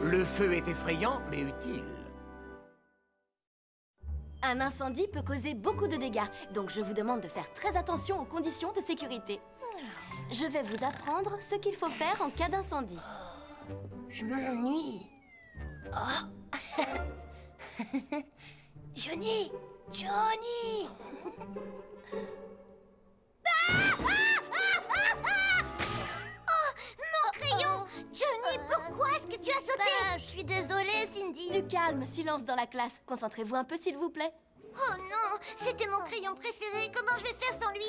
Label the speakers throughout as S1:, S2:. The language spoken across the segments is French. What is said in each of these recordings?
S1: Le feu est effrayant, mais utile.
S2: Un incendie peut causer beaucoup de dégâts, donc je vous demande de faire très attention aux conditions de sécurité. Je vais vous apprendre ce qu'il faut faire en cas d'incendie.
S3: Je m'ennuie. Oh. Johnny! Johnny! Oh, mon crayon! Johnny, pourquoi est-ce que tu as sauté? Je suis désolée, Cindy.
S2: Du calme, silence dans la classe. Concentrez-vous un peu, s'il vous plaît.
S3: Oh non, c'était mon crayon préféré. Comment je vais faire sans lui?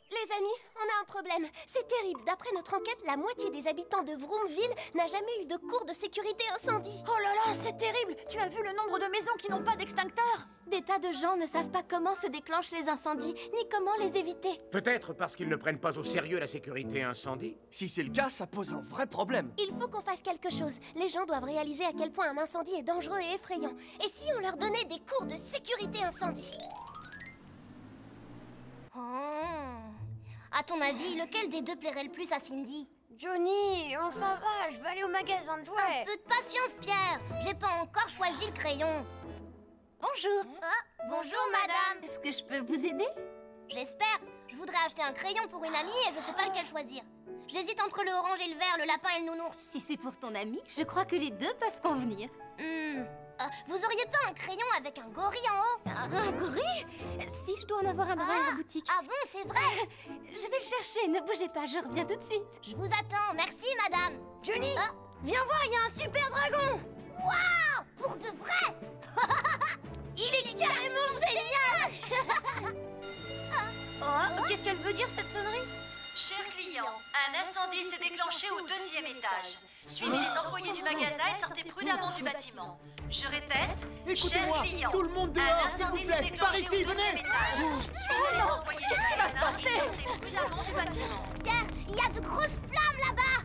S4: Les amis, on a un problème. C'est terrible. D'après notre enquête, la moitié des habitants de Vroomville n'a jamais eu de cours de sécurité incendie.
S5: Oh là là, c'est terrible. Tu as vu le nombre de maisons qui n'ont pas d'extincteur?
S2: Des tas de gens ne savent pas comment se déclenchent les incendies, ni comment les éviter.
S1: Peut-être parce qu'ils ne prennent pas au sérieux la sécurité incendie.
S6: Si c'est le cas, ça pose un vrai problème.
S4: Il faut qu'on fasse quelque chose. Les gens doivent réaliser à quel point un incendie est dangereux et effrayant. Et si on leur donnait des cours de sécurité incendie?
S3: À ton avis, lequel des deux plairait le plus à Cindy?
S4: Johnny, on s'en va. Je vais aller au magasin de jouets.
S3: Un peu de patience, Pierre. J'ai pas encore choisi le crayon.
S2: Bonjour.
S3: Bonjour, madame.
S2: Est-ce que je peux vous aider?
S3: J'espère. Je voudrais acheter un crayon pour une amie et je sais pas lequel choisir. J'hésite entre le orange et le vert, le lapin et le nounours.
S2: Si c'est pour ton ami, je crois que les deux peuvent convenir.
S3: Vous auriez pas un crayon avec un gorille en haut?
S2: Un gorille? Si, je dois en avoir un dans la boutique.
S3: Ah bon, c'est vrai?
S2: Je vais le chercher, ne bougez pas, je reviens tout de suite.
S3: Je vous attends, merci madame.
S4: Johnny, viens voir, il y a un super dragon.
S3: Waouh! Pour de vrai?
S4: Il est carrément génial.
S2: Qu'est-ce qu'elle veut dire, cette sonnerie?
S5: Cher client, un incendie s'est déclenché au 2e étage. Suivez les employés du magasin et sortez prudemment du bâtiment. Je répète, cher client,
S6: tout le monde dehors,
S5: un incendie s'est déclenché au 2e étage. Suivez les employés du magasin et sortez prudemment du bâtiment.
S3: Pierre, il y a de grosses flammes là-bas.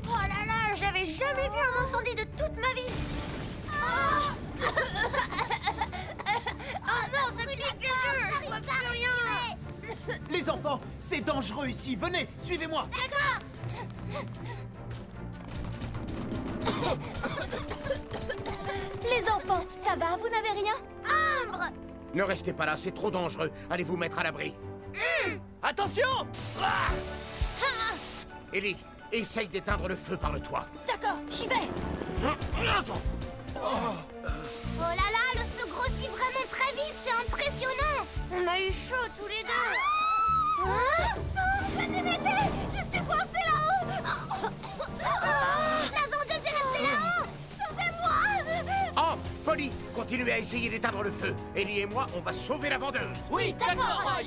S4: Oh là là, j'avais jamais vu un incendie de toute ma vie. Oh non, ça pique les yeux. Je vois plus rien.
S6: Les enfants, c'est dangereux ici. Venez, suivez-moi.
S3: D'accord.
S2: Les enfants, ça va, vous n'avez rien?
S3: Ambre.
S1: Ne restez pas là, c'est trop dangereux. Allez vous mettre à l'abri.
S6: Attention!
S1: Ellie, essaye d'éteindre le feu par le toit.
S4: D'accord, j'y vais.
S3: Oh là là, le feu grossit vraiment très vite, c'est impressionnant.
S4: On a eu chaud tous les deux.
S3: Venez m'aider, je suis coincée là-haut. La vendeuse est restée là-haut. Sauvez-moi.
S1: Oh, Polly, continuez à essayer d'éteindre le feu. Ellie et moi, on va sauver la vendeuse.
S6: Oui, d'accord, Roy.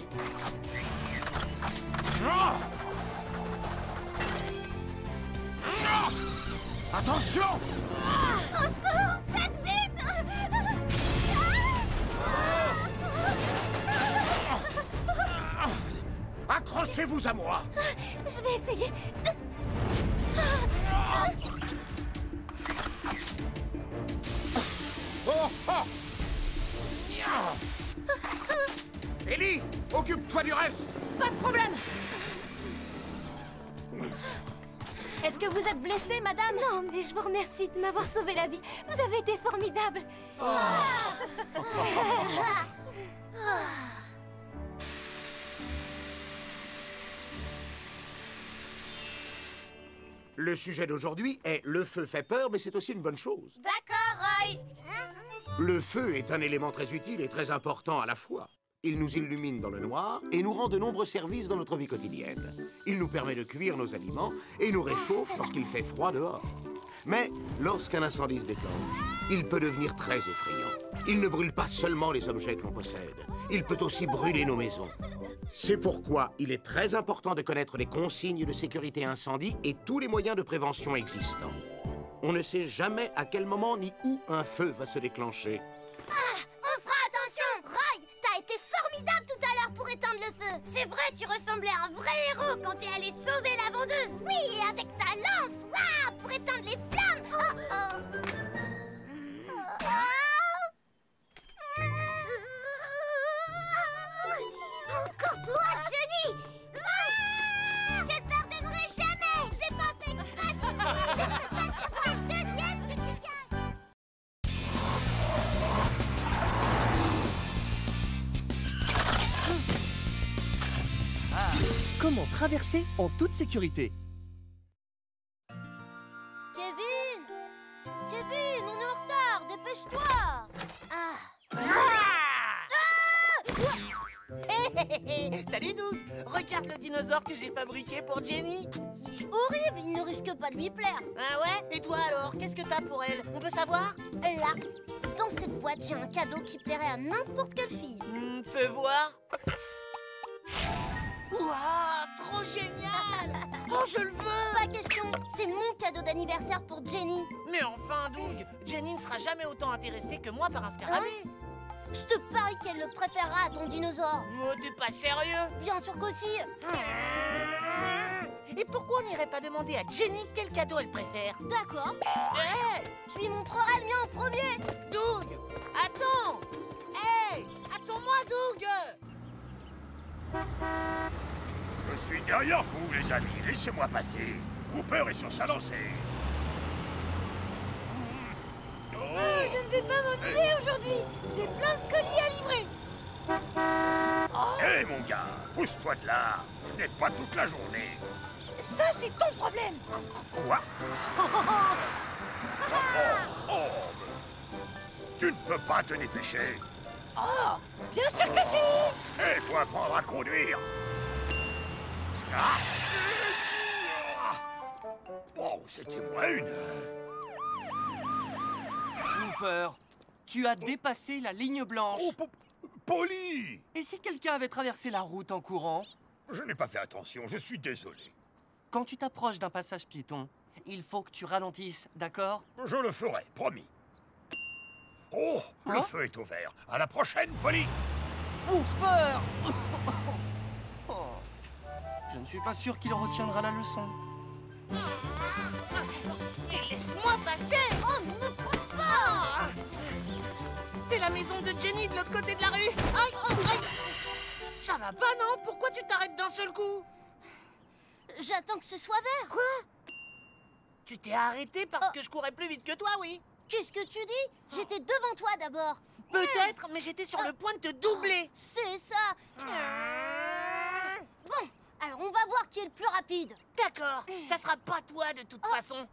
S1: Attention!
S3: Au secours, faites vite.
S1: Accrochez-vous à moi.
S2: Je vais essayer de...
S1: Oh, oh. Ellie, occupe-toi du reste.
S4: Pas de problème.
S2: Est-ce que vous êtes blessée, madame? Non, mais je vous remercie de m'avoir sauvé la vie. Vous avez été formidable.
S1: Le sujet d'aujourd'hui est « Le feu fait peur, mais c'est aussi une bonne chose
S3: D'accord, Roy. ».
S1: Le feu est un élément très utile et très important à la fois. Il nous illumine dans le noir et nous rend de nombreux services dans notre vie quotidienne. Il nous permet de cuire nos aliments et nous réchauffe lorsqu'il fait froid dehors. Mais lorsqu'un incendie se déclenche, il peut devenir très effrayant. Il ne brûle pas seulement les objets que l'on possède, il peut aussi brûler nos maisons. C'est pourquoi il est très important de connaître les consignes de sécurité incendie et tous les moyens de prévention existants. On ne sait jamais à quel moment ni où un feu va se déclencher.
S3: On fera attention. Roy, t'as été formidable tout à l'heure pour éteindre le feu.
S4: C'est vrai, tu ressemblais à un vrai héros quand t'es allé sauver la vendeuse.
S3: Oui, et avec ta lance, waouh, pour éteindre les flammes. Oh, oh. Encore toi, Johnny.
S7: comment traverser en toute sécurité.
S3: Kevin! Kevin, on est en retard, dépêche-toi!
S6: Salut Doug! Regarde le dinosaure que j'ai fabriqué pour Jenny.
S3: Il est horrible, il ne risque pas de lui plaire.
S6: Ah ouais? Et toi alors? Qu'est-ce que t'as pour elle? On peut savoir?
S3: Là, dans cette boîte, j'ai un cadeau qui plairait à n'importe quelle fille.
S6: Fais voir. Ouah, trop génial! Oh, je le veux!
S3: Pas question, c'est mon cadeau d'anniversaire pour Jenny.
S6: Mais enfin, Doug, Jenny ne sera jamais autant intéressée que moi par un scarabée.
S3: Je te parie qu'elle le préférera à ton dinosaure.
S6: Oh, t'es pas sérieux?
S3: Bien sûr qu'aussi.
S6: Et pourquoi on n'irait pas demander à Jenny quel cadeau elle préfère?
S3: D'accord,
S6: Hey,
S3: je lui montrerai le mien en premier.
S6: Doug! Attends! Hey! Attends-moi, Doug!
S8: Je suis derrière vous, les amis. Laissez-moi passer. Cooper est sur sa lancée.
S4: Je ne vais pas m'ennuyer aujourd'hui. J'ai plein de colis à livrer.
S8: Hé, mon gars, pousse-toi de là. Je n'ai pas toute la journée.
S4: Ça, c'est ton problème.
S8: Quoi? Oh, tu ne peux pas te dépêcher.
S4: Oh, bien sûr que si.
S8: Il faut apprendre à conduire. Ah. Oh, c'était moins une heure.
S7: Cooper, tu as dépassé la ligne blanche.
S8: Oh, Polly!
S7: Et si quelqu'un avait traversé la route en courant?
S8: Je n'ai pas fait attention, je suis désolé.
S7: Quand tu t'approches d'un passage piéton, il faut que tu ralentisses, d'accord?
S8: Je le ferai, promis. Oh, le feu est ouvert. À la prochaine, Polly!
S7: Cooper! Oh, je ne suis pas sûr qu'il retiendra la leçon.
S6: Laisse-moi passer!
S3: Oh, ne pousse pas.
S6: C'est la maison de Jenny de l'autre côté de la rue! Aïe, aïe! Ça va pas, non? Pourquoi tu t'arrêtes d'un seul coup?
S3: J'attends que ce soit vert.
S6: Quoi? Tu t'es arrêté parce que je courais plus vite que toi, oui?
S3: Qu'est-ce que tu dis? J'étais devant toi d'abord.
S6: Peut-être, mais j'étais sur le point de te doubler.
S3: C'est ça. Bon, alors on va voir qui est le plus rapide.
S6: D'accord, ça sera pas toi de toute façon.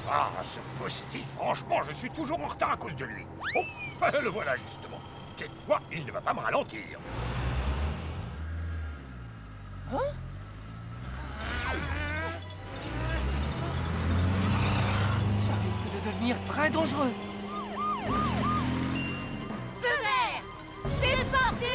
S8: Ah, ce post-it, franchement, je suis toujours en retard à cause de lui. Oh, le voilà justement. Cette fois, il ne va pas me ralentir.
S7: Ça risque de devenir très dangereux.
S6: Feu vert! C'est parti!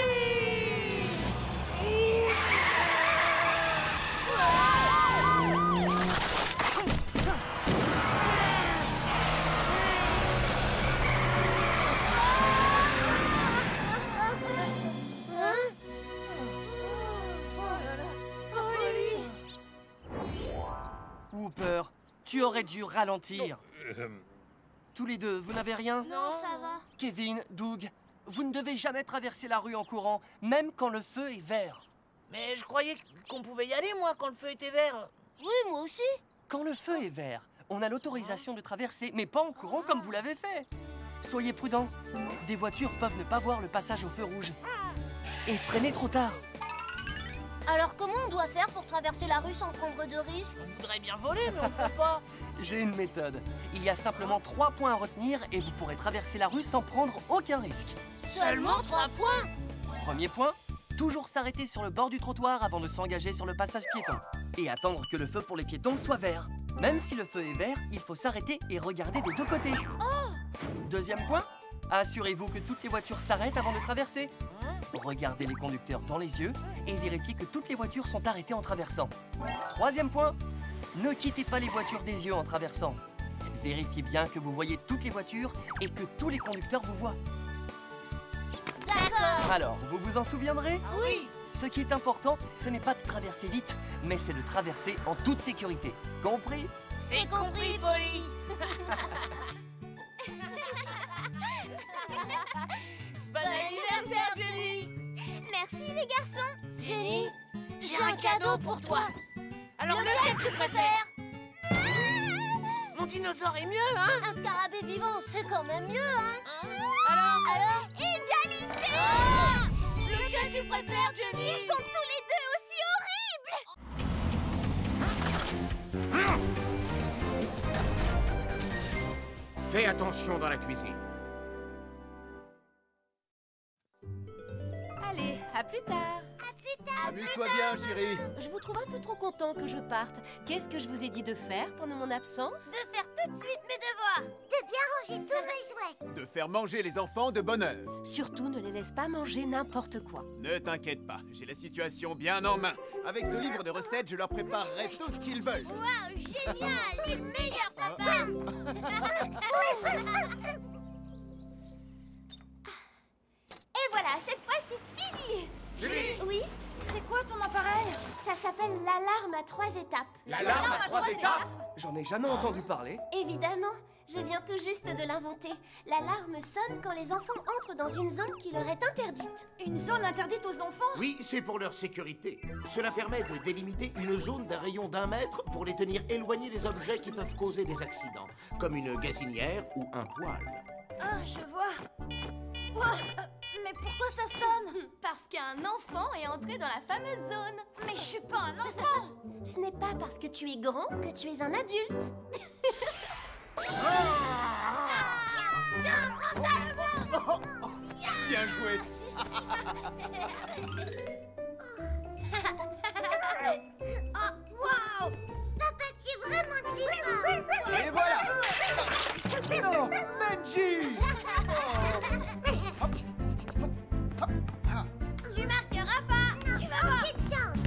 S7: Cooper, tu aurais dû ralentir. Tous les deux, vous n'avez rien?
S3: Non, ça va.
S7: Kevin, Doug, vous ne devez jamais traverser la rue en courant, même quand le feu est vert.
S6: Mais je croyais qu'on pouvait y aller, moi, quand le feu était vert.
S3: Oui, moi aussi.
S7: Quand le feu est vert, on a l'autorisation de traverser, mais pas en courant comme vous l'avez fait. Soyez prudents. Des voitures peuvent ne pas voir le passage au feu rouge. Et freiner trop tard.
S3: Alors comment on doit faire pour traverser la rue sans prendre de risques?
S6: On voudrait bien voler, mais on peut pas.
S7: J'ai une méthode. Il y a simplement 3 points à retenir et vous pourrez traverser la rue sans prendre aucun risque.
S3: Seulement 3 points?
S7: Premier point, toujours s'arrêter sur le bord du trottoir avant de s'engager sur le passage piéton. Et attendre que le feu pour les piétons soit vert. Même si le feu est vert, il faut s'arrêter et regarder des deux côtés. Deuxième point, assurez-vous que toutes les voitures s'arrêtent avant de traverser. Regardez les conducteurs dans les yeux et vérifiez que toutes les voitures sont arrêtées en traversant. Troisième point, ne quittez pas les voitures des yeux en traversant. Vérifiez bien que vous voyez toutes les voitures et que tous les conducteurs vous voient.
S3: D'accord.
S7: Alors, vous vous en souviendrez?
S6: Oui.
S7: Ce qui est important, ce n'est pas de traverser vite, mais c'est de traverser en toute sécurité. Compris?
S6: C'est compris, Polly. Bon anniversaire, Jenny.
S3: Merci les garçons.
S6: Jenny, j'ai un cadeau pour toi. Alors lequel tu préfères? Mon dinosaure est mieux, hein?
S3: Un scarabée vivant, c'est quand même mieux, hein?
S6: Alors?
S3: Égalité.
S6: Lequel?
S3: Lequel tu préfères, Jenny? Ils sont tous les deux aussi horribles!
S1: Fais attention dans la cuisine.
S9: Allez, à plus tard.
S10: Amuse-toi bien, chérie.
S9: Je vous trouve un peu trop content que je parte. Qu'est-ce que je vous ai dit de faire pendant mon absence?
S3: De faire tout de suite mes devoirs. De bien ranger tous mes jouets.
S10: De faire manger les enfants de bonne heure.
S9: Surtout, ne les laisse pas manger n'importe quoi.
S10: Ne t'inquiète pas, j'ai la situation bien en main. Avec ce livre de recettes, je leur préparerai tout ce qu'ils veulent.
S3: Waouh, génial! T'es le meilleur papa!
S4: Et voilà, cette fois c'est fini.
S1: Julie!
S4: Oui?
S3: C'est quoi ton appareil?
S4: Ça s'appelle l'alarme à 3 étapes.
S1: L'alarme à 3 étapes?
S7: J'en ai jamais entendu parler.
S4: Évidemment, je viens tout juste de l'inventer. L'alarme sonne quand les enfants entrent dans une zone qui leur est interdite.
S3: Une zone interdite aux enfants?
S1: Oui, c'est pour leur sécurité. Cela permet de délimiter une zone d'un rayon d'1 mètre pour les tenir éloignés des objets qui peuvent causer des accidents, comme une gazinière ou un poêle.
S3: Ah, je vois. Ouah, mais pourquoi ça sonne?
S2: Parce qu'un enfant est entré dans la fameuse zone.
S3: Mais je suis pas un enfant.
S4: Ce n'est pas parce que tu es grand que tu es un adulte.
S3: Tiens, prends ça, le monstre.
S10: Bien joué.
S3: Oh, waouh! Papa, tu es vraiment clivant.
S10: Et voilà. Non, Benji.
S3: Tu marqueras pas. Tu vas voir. Aucune chance.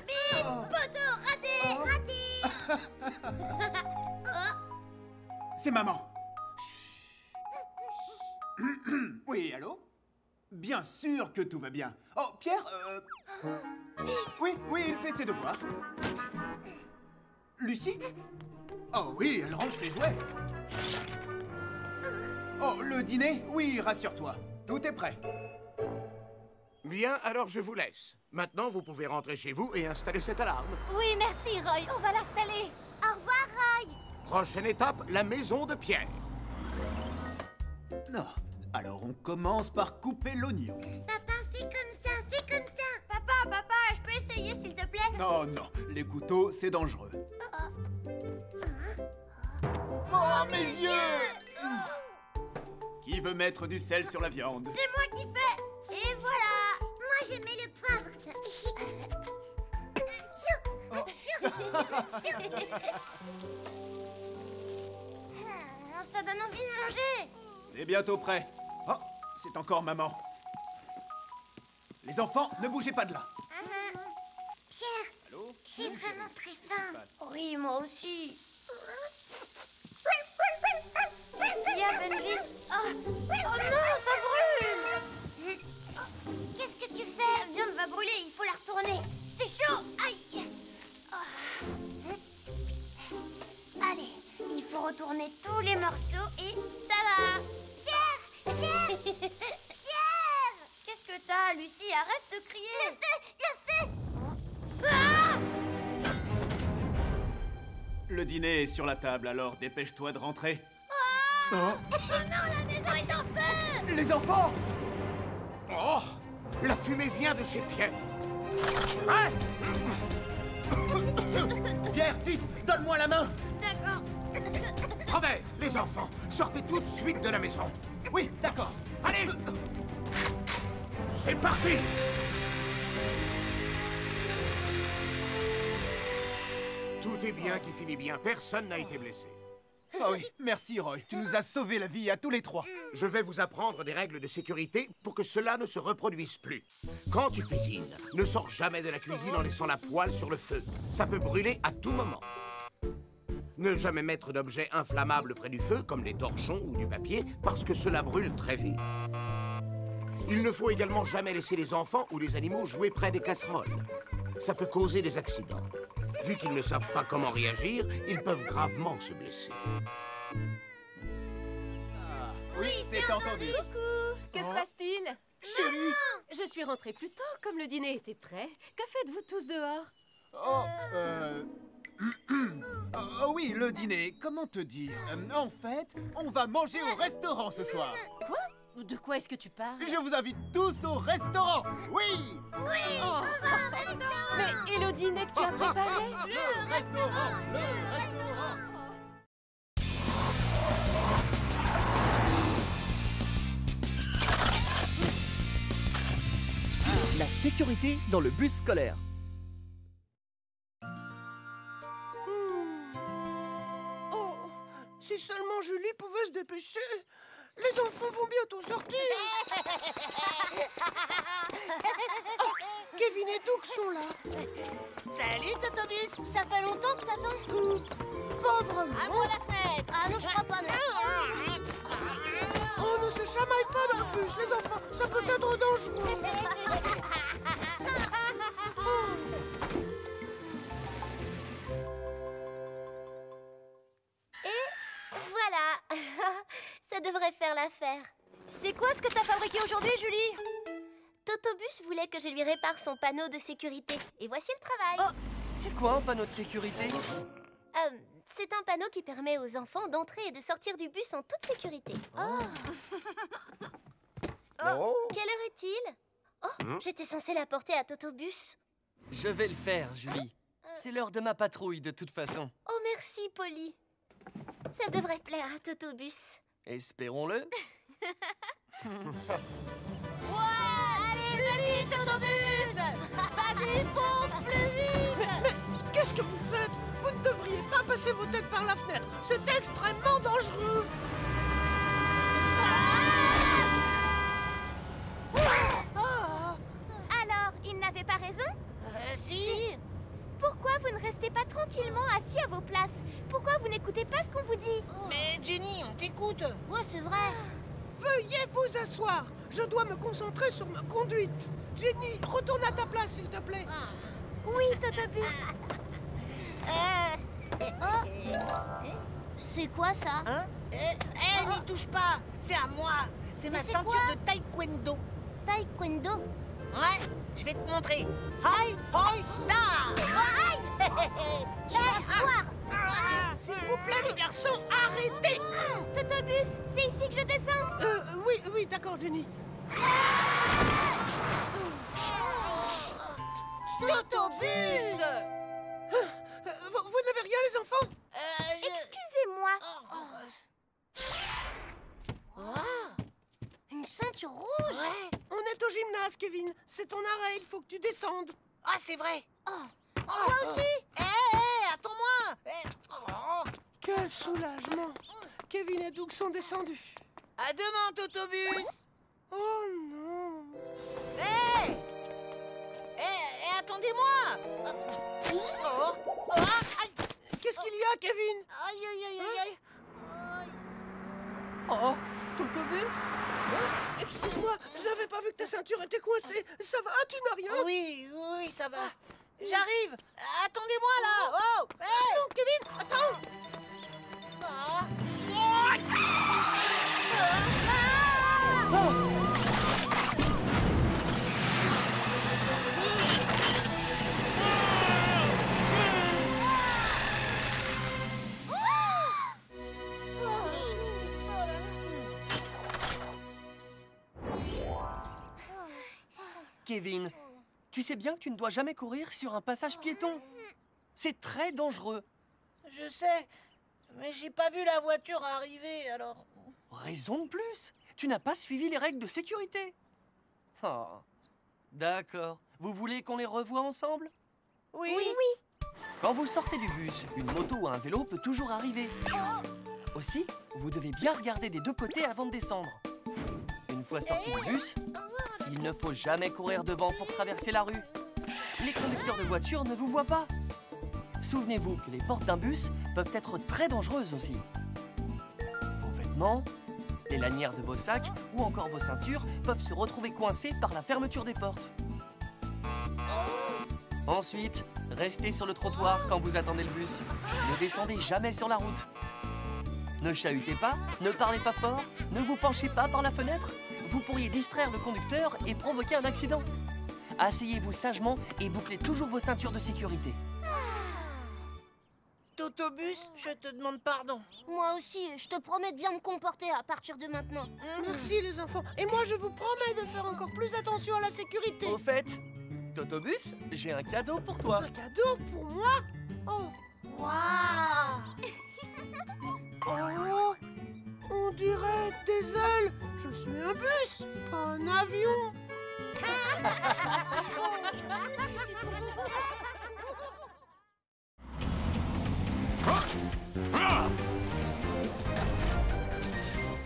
S3: Bip, poteau, raté, raté.
S10: C'est maman. Oui, allô? Bien sûr que tout va bien. Oh, Pierre, Oui, il fait ses devoirs. Lucie? Oh oui, elle range ses jouets. Oh, le dîner? Oui, rassure-toi. Tout est prêt.
S1: Bien, alors je vous laisse. Maintenant, vous pouvez rentrer chez vous et installer cette alarme.
S3: Oui, merci, Roy. On va l'installer. Au revoir, Roy.
S1: Prochaine étape, la maison de Pierre.
S10: Non. Alors on commence par couper l'oignon.
S3: Papa, fais comme ça, fais comme ça. Papa, je peux essayer, s'il te plaît?
S10: Non, les couteaux, c'est dangereux.
S3: Oh, mes yeux!
S10: Qui veut mettre du sel sur la viande?
S3: C'est moi qui fais. Et voilà. Moi, je mets le poivre. Ça donne envie de manger.
S10: C'est bientôt prêt. Oh, c'est encore maman. Les enfants, ne bougez pas de là.
S3: Pierre,
S10: Allô?
S3: j'ai vraiment très faim. Oui, moi aussi. Qu'est-ce qu'il y a, Benji? Oh non, ça brûle! Qu'est-ce que tu fais? La viande va brûler, il faut la retourner. C'est chaud! Aïe! Allez, il faut retourner tous les morceaux et tada! Pierre! Pierre! Qu'est-ce que t'as, Lucie? Arrête de crier! Le feu! Ah!
S10: Le dîner est sur la table, alors dépêche-toi de rentrer.
S3: Oh non, la maison est en feu!
S10: Les enfants!
S1: Oh! La fumée vient de chez Pierre. Hein? Pierre, vite, donne-moi la main.
S3: D'accord.
S1: Robert, les enfants, sortez tout de suite de la maison.
S10: Oui, d'accord.
S1: Allez! C'est parti! Tout est bien qui finit bien. Personne n'a été blessé.
S10: Ah oui, merci Roy. Tu nous as sauvé la vie à tous les trois.
S1: Je vais vous apprendre des règles de sécurité pour que cela ne se reproduise plus. Quand tu cuisines, ne sors jamais de la cuisine en laissant la poêle sur le feu. Ça peut brûler à tout moment. Ne jamais mettre d'objets inflammables près du feu, comme des torchons ou du papier, parce que cela brûle très vite. Il ne faut également jamais laisser les enfants ou les animaux jouer près des casseroles. Ça peut causer des accidents. Vu qu'ils ne savent pas comment réagir, ils peuvent gravement se blesser.
S10: Oui, c'est entendu.
S9: Coucou! Que se passe-t-il?
S10: Chérie!
S9: Je suis rentrée plus tôt, comme le dîner était prêt. Que faites-vous tous dehors?
S10: Oh, Oh oui, le dîner, comment te dire? En fait, on va manger au restaurant ce soir.
S9: Quoi? De quoi est-ce que tu parles?
S10: Je vous invite tous au restaurant. Oui.
S3: Oui, on va au restaurant.
S9: Mais et le dîner que tu as préparé?
S10: Le restaurant, le restaurant.
S7: La sécurité dans le bus scolaire.
S1: Oh, si seulement Julie pouvait se dépêcher. Les enfants vont bientôt sortir. Oh, Kevin et Doug sont là.
S6: Salut, Totobus.
S4: Ça fait longtemps que t'attends?
S1: Pas vraiment.
S6: À moi la fête.
S4: Ah non, je crois pas, non.
S1: On ne se chamaille pas dans le bus, les enfants. Ça peut être dangereux.
S4: Voilà. Ça devrait faire l'affaire.
S3: C'est quoi ce que t'as fabriqué aujourd'hui, Julie?
S4: Totobus voulait que je lui répare son panneau de sécurité. Et voici le travail.
S7: Oh, c'est quoi un panneau de sécurité?
S4: C'est un panneau qui permet aux enfants d'entrer et de sortir du bus en toute sécurité.
S1: Oh.
S4: Quelle heure est-il? Oh, j'étais censée l'apporter à Totobus.
S7: Je vais le faire, Julie. C'est l'heure de ma patrouille, de toute façon.
S4: Oh, merci, Polly. Ça devrait plaire à Totobus.
S7: Espérons-le.
S6: Allez, vas-y, Totobus. Vas-y, fonce plus vite.
S1: Mais qu'est-ce que vous faites? Vous ne devriez pas passer vos têtes par la fenêtre. C'est extrêmement dangereux.
S3: Alors, il n'avait pas raison?
S6: Si.
S3: Pourquoi vous ne restez pas tranquillement assis à vos places? Pourquoi vous n'écoutez pas ce qu'on vous dit?
S6: Mais Jenny, on t'écoute.
S4: Ouais, c'est vrai.
S1: Veuillez vous asseoir. Je dois me concentrer sur ma conduite. Jenny, retourne à ta place, s'il te plaît.
S3: Oui, Totobus.
S4: C'est quoi ça?
S6: Hein? N'y touche pas. C'est à moi. C'est ma
S4: c'est
S6: ceinture
S4: quoi?
S6: de taekwondo.
S4: Taekwondo?
S6: Ouais, je vais te montrer. Hi, hoi, da.
S4: Tu vas voir.
S1: S'il vous plaît, les garçons, arrêtez.
S3: Totobus, c'est ici que je descends.
S1: Oui, d'accord, Jenny.
S6: Totobus.
S1: Vous n'avez rien, les enfants?
S3: Excusez-moi.
S4: Une ceinture rouge?
S1: Ouais. On est au gymnase, Kevin. C'est ton arrêt, il faut que tu descendes.
S6: Ah, c'est vrai.
S4: Moi aussi?
S6: Attends-moi.
S1: Quel soulagement. Kevin et Doug sont descendus.
S6: À demain, Totobus.
S1: Oh non.
S6: Attendez-moi.
S1: Qu'est-ce qu'il y a, Kevin?
S6: Aïe.
S7: Oh, Totobus?
S1: Excuse-moi, je n'avais pas vu que ta ceinture était coincée. Ça va, tu n'as rien?
S6: Oui, ça va. J'arrive. Attendez-moi là. Oh.
S1: Non, Kevin, attends.
S7: Kevin, tu sais bien que tu ne dois jamais courir sur un passage piéton. C'est très dangereux.
S6: Je sais, mais j'ai pas vu la voiture arriver, alors...
S7: Raison de plus. Tu n'as pas suivi les règles de sécurité. Oh, d'accord. Vous voulez qu'on les revoie ensemble?
S6: Oui.
S7: Quand vous sortez du bus, une moto ou un vélo peut toujours arriver. Aussi, vous devez bien regarder des deux côtés avant de descendre. Une fois sorti du bus, il ne faut jamais courir devant pour traverser la rue. Les conducteurs de voitures ne vous voient pas. Souvenez-vous que les portes d'un bus peuvent être très dangereuses aussi. Vos vêtements, les lanières de vos sacs ou encore vos ceintures peuvent se retrouver coincés par la fermeture des portes. Ensuite, restez sur le trottoir quand vous attendez le bus. Ne descendez jamais sur la route. Ne chahutez pas, ne parlez pas fort, ne vous penchez pas par la fenêtre. Vous pourriez distraire le conducteur et provoquer un accident. Asseyez-vous sagement et bouclez toujours vos ceintures de sécurité.
S6: Totobus, je te demande pardon.
S4: Moi aussi, je te promets de bien me comporter à partir de maintenant.
S11: Merci les enfants. Et moi, je vous promets de faire encore plus attention à la sécurité.
S7: Au fait, Totobus, j'ai un cadeau pour toi.
S11: Un cadeau pour moi? Oh,
S6: Waouh!
S11: oh, on dirait des ailes. Je suis un bus, pas un avion.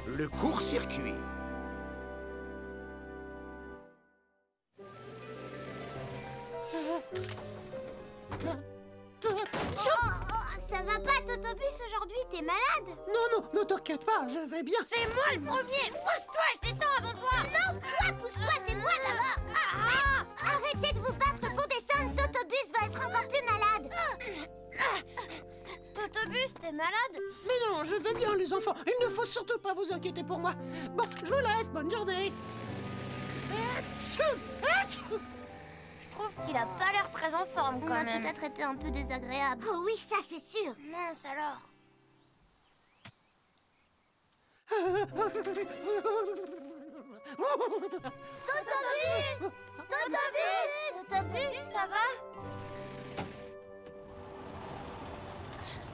S1: Le court-circuit.
S3: Ça va pas, Totobus, aujourd'hui, t'es malade?
S11: Non, ne t'inquiète pas, je vais bien.
S3: C'est moi le premier! Pousse-toi, je descends avant toi! Non, toi, pousse-toi, c'est moi d'abord! Arrêtez de vous battre pour descendre, Totobus va être encore plus malade! Totobus, t'es malade?
S11: Mais non, je vais bien les enfants. Il ne faut surtout pas vous inquiéter pour moi. Bon, je vous laisse, bonne journée.
S3: Je trouve qu'il a pas l'air très en forme quand même. Il a peut-être été un peu désagréable. Oh oui, ça c'est sûr. Mince alors. Totobus! Totobus! Totobus, ça va?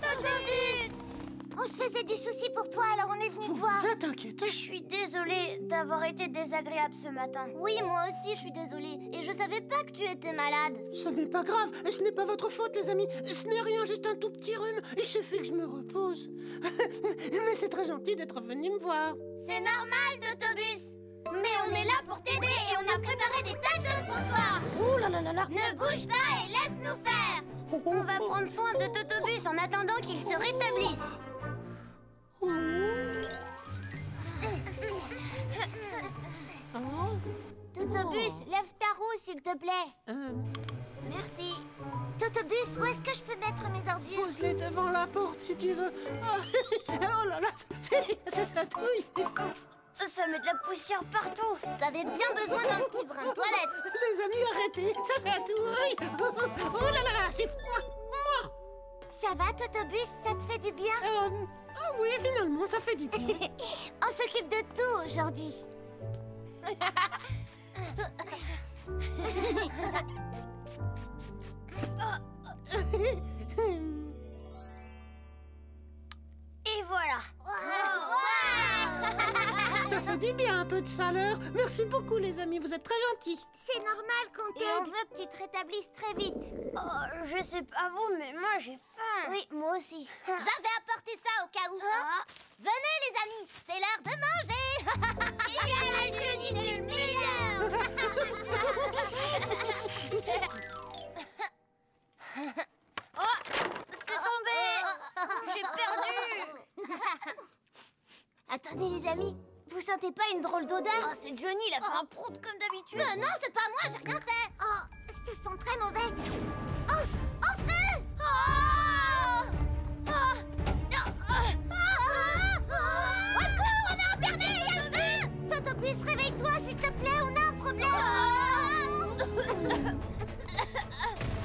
S3: Totobus! On se faisait du souci pour toi, alors on est venu te voir.
S11: Vous êtes inquiété?
S3: Je suis désolée d'avoir été désagréable ce matin. Oui, moi aussi, je suis désolée. Et je savais pas que tu étais malade.
S11: Ce n'est pas grave, et ce n'est pas votre faute, les amis. Ce n'est rien, juste un tout petit rhume. Il suffit que je me repose. Mais c'est très gentil d'être venu me voir.
S3: C'est normal, Totobus. Mais on est là pour t'aider et on a préparé des tas de choses pour toi.
S11: Ouh là là là là.
S3: Ne bouge pas et laisse-nous faire. On va prendre soin de Totobus en attendant qu'il se rétablisse. Totobus, lève ta roue, s'il te plaît. Merci. Totobus, où est-ce que je peux mettre mes ordures?
S11: Pose-les devant la porte si tu veux. Oh là là, ça chatouille.
S3: Ça met de la poussière partout. T'avais bien besoin d'un petit brin de toilette.
S11: Les amis, arrêtez, ça chatouille. Oh là là là, c'est froid.
S3: Ça va, Totobus? Ça te fait du bien?
S11: Ah oui, finalement, ça fait du bien.
S3: On s'occupe de tout aujourd'hui. Et voilà.
S11: Ça fait du bien un peu de chaleur. Merci beaucoup les amis, vous êtes très gentils.
S3: C'est normal qu'on t'aide. Et on veut que tu te rétablisses très vite. Oh, je sais pas vous, mais moi j'ai faim. Oui, moi aussi. J'avais apporté ça au cas où. Venez les amis, c'est l'heure de manger. Génial, Johnny, tu es le meilleur. Oh, c'est tombé. J'ai perdu. Attendez les amis, vous sentez pas une drôle d'odeur? Oh, c'est Johnny, il a fait un prout comme d'habitude. Non, c'est pas moi, j'ai rien fait. Oh, ça sent très mauvais. Oh, en feu. Au secours, on est enfermé, il y a le feu. Totobus, réveille-toi, s'il te plaît, on a un problème.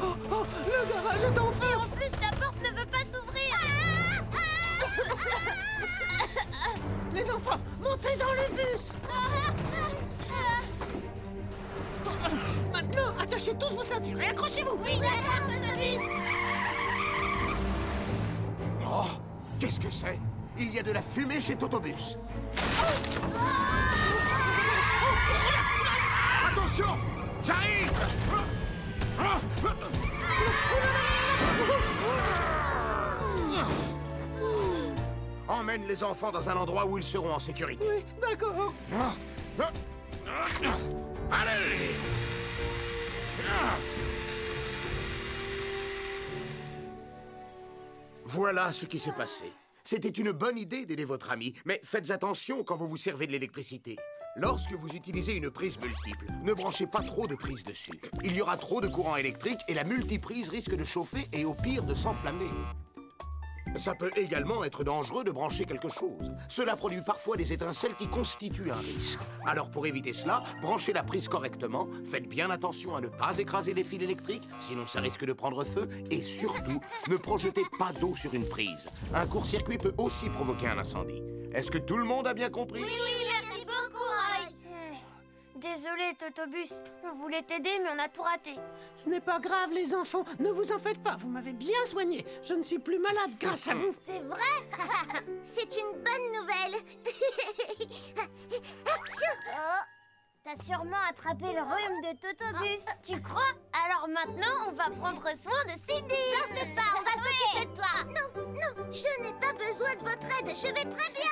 S11: Oh, le garage est en feu.
S3: Et en plus, la porte ne veut pas s'ouvrir.
S11: Les enfants, montez dans le bus. Maintenant, attachez tous vos ceintures et accrochez-vous.
S3: Oui, d'accord, Totobus.
S1: Oh, qu'est-ce que c'est? Il y a de la fumée chez Totobus. Attention, j'arrive. Emmène les enfants dans un endroit où ils seront en sécurité.
S11: Oui, d'accord.
S1: Allez! Voilà ce qui s'est passé. C'était une bonne idée d'aider votre ami, mais faites attention quand vous vous servez de l'électricité. Lorsque vous utilisez une prise multiple, ne branchez pas trop de prises dessus. Il y aura trop de courant électrique et la multiprise risque de chauffer et au pire de s'enflammer. Ça peut également être dangereux de brancher quelque chose. Cela produit parfois des étincelles qui constituent un risque. Alors pour éviter cela, branchez la prise correctement, faites bien attention à ne pas écraser les fils électriques, sinon ça risque de prendre feu, et surtout, ne projetez pas d'eau sur une prise. Un court-circuit peut aussi provoquer un incendie. Est-ce que tout le monde a bien compris?
S3: Oui, merci beaucoup, Roy. Désolé, Totobus. On voulait t'aider, mais on a tout raté.
S11: Ce n'est pas grave, les enfants. Ne vous en faites pas. Vous m'avez bien soigné. Je ne suis plus malade grâce à vous.
S3: C'est vrai? C'est une bonne nouvelle. T'as sûrement attrapé le rhume de Totobus. Tu crois? Alors maintenant, on va prendre soin de Cindy. T'en fais pas, on va s'occuper de toi. Non, je n'ai pas besoin de votre aide. Je vais très bien.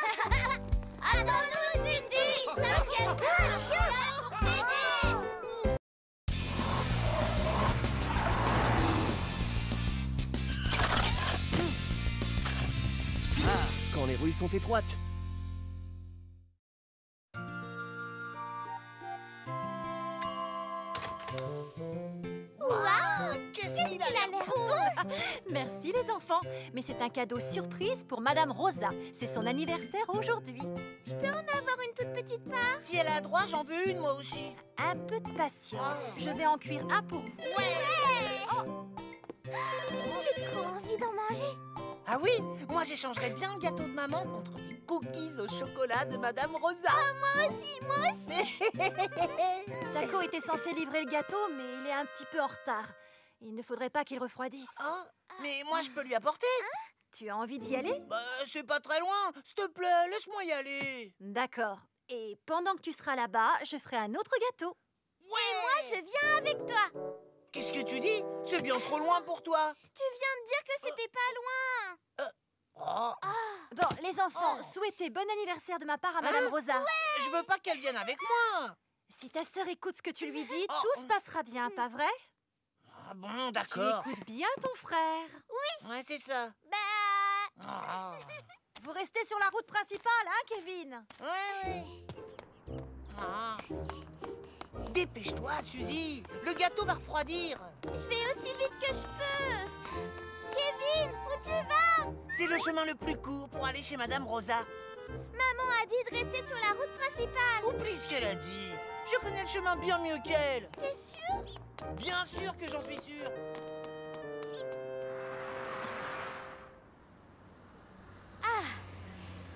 S3: Attends-nous, Cindy. T'inquiète pas, je suis là pour t'aider.
S7: Ah, quand les rues sont étroites.
S3: Qu'est-ce qu'il a l'air bon.
S5: Merci les enfants, mais c'est un cadeau surprise pour Madame Rosa. C'est son anniversaire aujourd'hui.
S3: Je peux en avoir une toute petite part?
S6: Si elle a droit, j'en veux une, moi aussi.
S5: Un peu de patience, je vais en cuire un pour vous.
S3: J'ai trop envie d'en manger.
S6: Ah oui, moi j'échangerais bien le gâteau de maman contre les cookies au chocolat de Madame Rosa.
S3: Moi aussi.
S5: Taco était censé livrer le gâteau, mais il est un petit peu en retard. Il ne faudrait pas qu'il refroidisse.
S6: Ah, mais moi je peux lui apporter.
S5: Tu as envie d'y aller?
S6: Bah, c'est pas très loin. S'il te plaît, laisse-moi y aller.
S5: D'accord. Et pendant que tu seras là-bas, je ferai un autre gâteau.
S3: Et moi, je viens avec toi.
S6: Qu'est-ce que tu dis? C'est bien trop loin pour toi.
S3: Tu viens de dire que c'était pas loin.
S5: Bon, les enfants, souhaitez bon anniversaire de ma part à Madame Rosa.
S6: Je veux pas qu'elle vienne avec moi.
S5: Si ta sœur écoute ce que tu lui dis, tout se passera bien, pas vrai?
S6: Ah bon,
S5: Tu
S6: d'accord.
S5: écoutes bien ton frère.
S6: Ouais, c'est ça.
S3: Bah...
S5: Vous restez sur la route principale, hein, Kevin?
S6: Ouais. Dépêche-toi, Suzy. Le gâteau va refroidir.
S3: Je vais aussi vite que je peux. Kevin, où tu vas?
S6: C'est le chemin le plus court pour aller chez Madame Rosa.
S3: Maman a dit de rester sur la route principale.
S6: Oublie ce qu'elle a dit. Je connais le chemin bien mieux qu'elle.
S3: T'es sûr?
S6: Bien sûr que j'en suis sûr.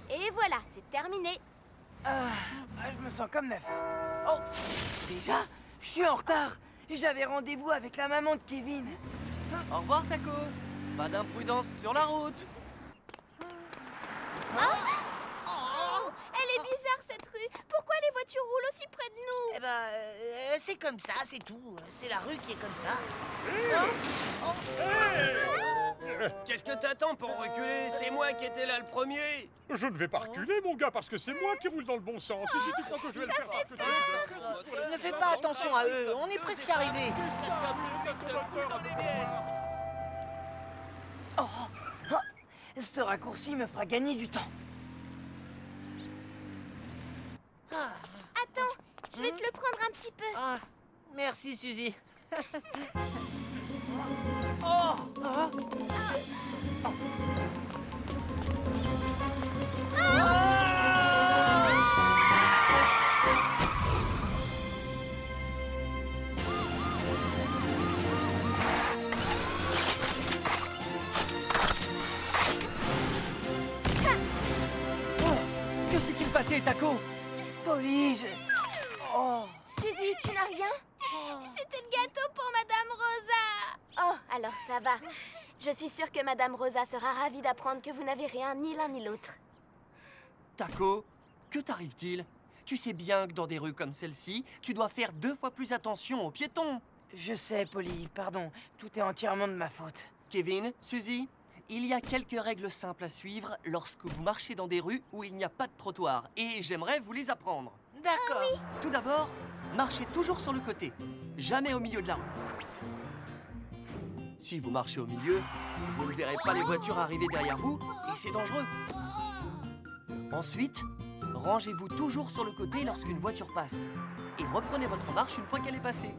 S2: Et voilà, c'est terminé.
S12: Je me sens comme neuf. Oh, déjà, je suis en retard. J'avais rendez-vous avec la maman de Kevin.
S7: Au revoir, Taco. Pas d'imprudence sur la route.
S3: Elle est bizarre cette rue. Pourquoi les voitures roulent aussi près de nous?
S6: Eh ben, c'est comme ça, c'est tout. C'est la rue qui est comme ça.
S7: Qu'est-ce que t'attends pour reculer? C'est moi qui étais là le premier.
S8: Je ne vais pas reculer, mon gars, parce que c'est moi qui roule dans le bon sens. Et si tu crois que je vais le faire, parce que tu
S6: Ne fais pas attention à eux, on est presque arrivés.
S12: Ce raccourci me fera gagner du temps.
S3: Attends, je vais te le prendre un petit peu.
S6: Ah, merci, Suzy.
S7: Que s'est-il passé, Taco?
S12: Polly,
S2: Suzy, tu n'as rien?
S3: C'était le gâteau pour Madame Rosa.
S2: Oh, alors ça va. Je suis sûre que Madame Rosa sera ravie d'apprendre que vous n'avez rien, ni l'un ni l'autre.
S7: Taco, que t'arrive-t-il? Tu sais bien que dans des rues comme celle-ci, tu dois faire 2 fois plus attention aux piétons.
S12: Je sais, Polly, pardon. Tout est entièrement de ma faute.
S7: Kevin, Suzy, il y a quelques règles simples à suivre lorsque vous marchez dans des rues où il n'y a pas de trottoir. Et j'aimerais vous les apprendre.
S6: D'accord.
S7: Tout d'abord, marchez toujours sur le côté, jamais au milieu de la rue. Si vous marchez au milieu, vous ne verrez pas les voitures arriver derrière vous et c'est dangereux. Ensuite, rangez-vous toujours sur le côté lorsqu'une voiture passe et reprenez votre marche une fois qu'elle est passée.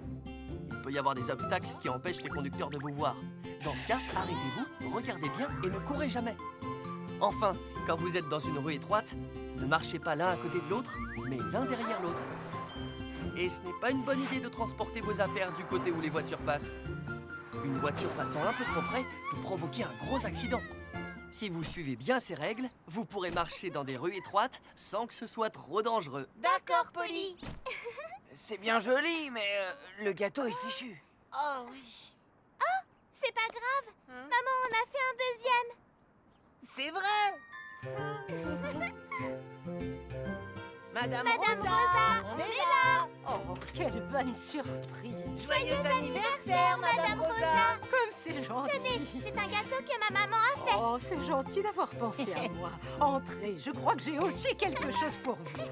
S7: Il peut y avoir des obstacles qui empêchent les conducteurs de vous voir. Dans ce cas, arrêtez-vous, regardez bien et ne courez jamais. Enfin, quand vous êtes dans une rue étroite, ne marchez pas l'un à côté de l'autre, mais l'un derrière l'autre. Et ce n'est pas une bonne idée de transporter vos affaires du côté où les voitures passent. Une voiture passant un peu trop près peut provoquer un gros accident. Si vous suivez bien ces règles, vous pourrez marcher dans des rues étroites sans que ce soit trop dangereux.
S12: D'accord, Polly. C'est bien joli, mais le gâteau est fichu.
S3: Oh oui. Oh, c'est pas grave. Maman en a fait un deuxième.
S12: C'est vrai. Madame
S3: Rosa,
S12: on est là.
S13: Oh, quelle bonne surprise.
S12: Joyeux anniversaire, Madame Rosa.
S13: Comme c'est gentil.
S3: Tenez, c'est un gâteau que ma maman a fait.
S13: Oh, c'est gentil d'avoir pensé à moi. Entrez, je crois que j'ai aussi quelque chose pour vous.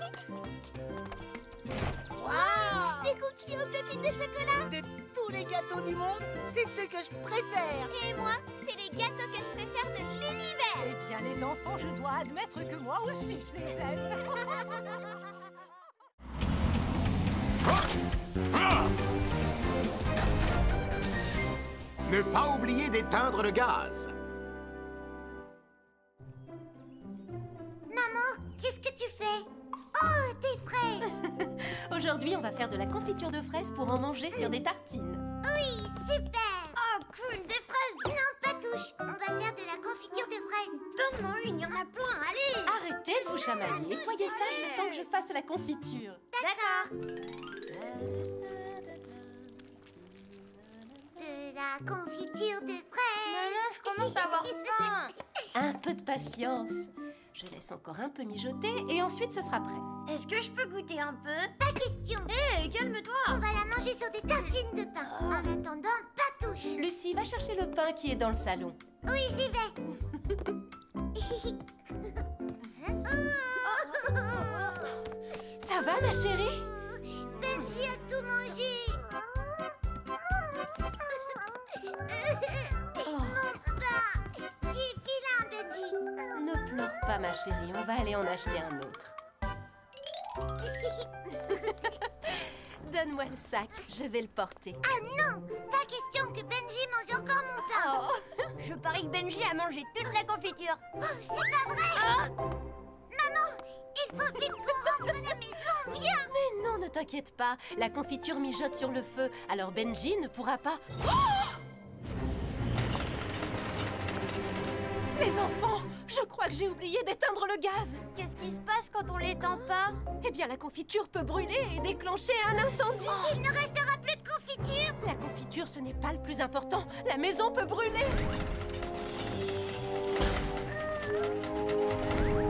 S12: Waouh!
S3: Des cookies aux pépites de chocolat.
S12: De tous les gâteaux du monde, c'est ceux que je préfère.
S3: Et moi, c'est les gâteaux que je préfère de l'univers.
S13: Eh bien, les enfants, je dois admettre que moi aussi, je les aime.
S1: Ne pas oublier d'éteindre le gaz.
S3: Maman, qu'est-ce que tu fais? Oh, des fraises.
S9: Aujourd'hui, on va faire de la confiture de fraises pour en manger sur des tartines.
S3: Oui, super. Oh, cool, des fraises. Non, pas touche. On va faire de la confiture de fraises. Donne-moi une, il y en a plein, allez.
S9: Arrêtez de vous chamailler et soyez sages le temps que je fasse la confiture.
S3: D'accord. De la confiture de fraises. Maman, je commence à avoir faim.
S9: Un peu de patience. Je laisse encore un peu mijoter et ensuite ce sera prêt.
S3: Est-ce que je peux goûter un peu? Pas question. Hé, calme-toi. On va la manger sur des tartines de pain. En attendant, pas touche.
S9: Lucie, va chercher le pain qui est dans le salon.
S3: Oui, j'y vais.
S9: Ça va, ma chérie?
S3: Benji a tout mangé. Mon pain. Tu es vilain, Benji.
S9: Ne pleure pas, ma chérie. On va aller en acheter un autre. Donne-moi le sac. Je vais le porter.
S3: Ah non, pas question que Benji mange encore mon pain.
S9: Oh.
S3: Je parie que Benji a mangé toute la confiture. Oh, c'est pas vrai. Maman, il faut vite qu'on rentre à la maison, viens.
S9: Mais non, ne t'inquiète pas. La confiture mijote sur le feu. Alors Benji ne pourra pas... Les enfants, je crois que j'ai oublié d'éteindre le gaz.
S3: Qu'est-ce qui se passe quand on l'éteint pas?
S9: Eh bien, la confiture peut brûler et déclencher un incendie.
S3: Il ne restera plus de confiture.
S9: La confiture, ce n'est pas le plus important. La maison peut brûler.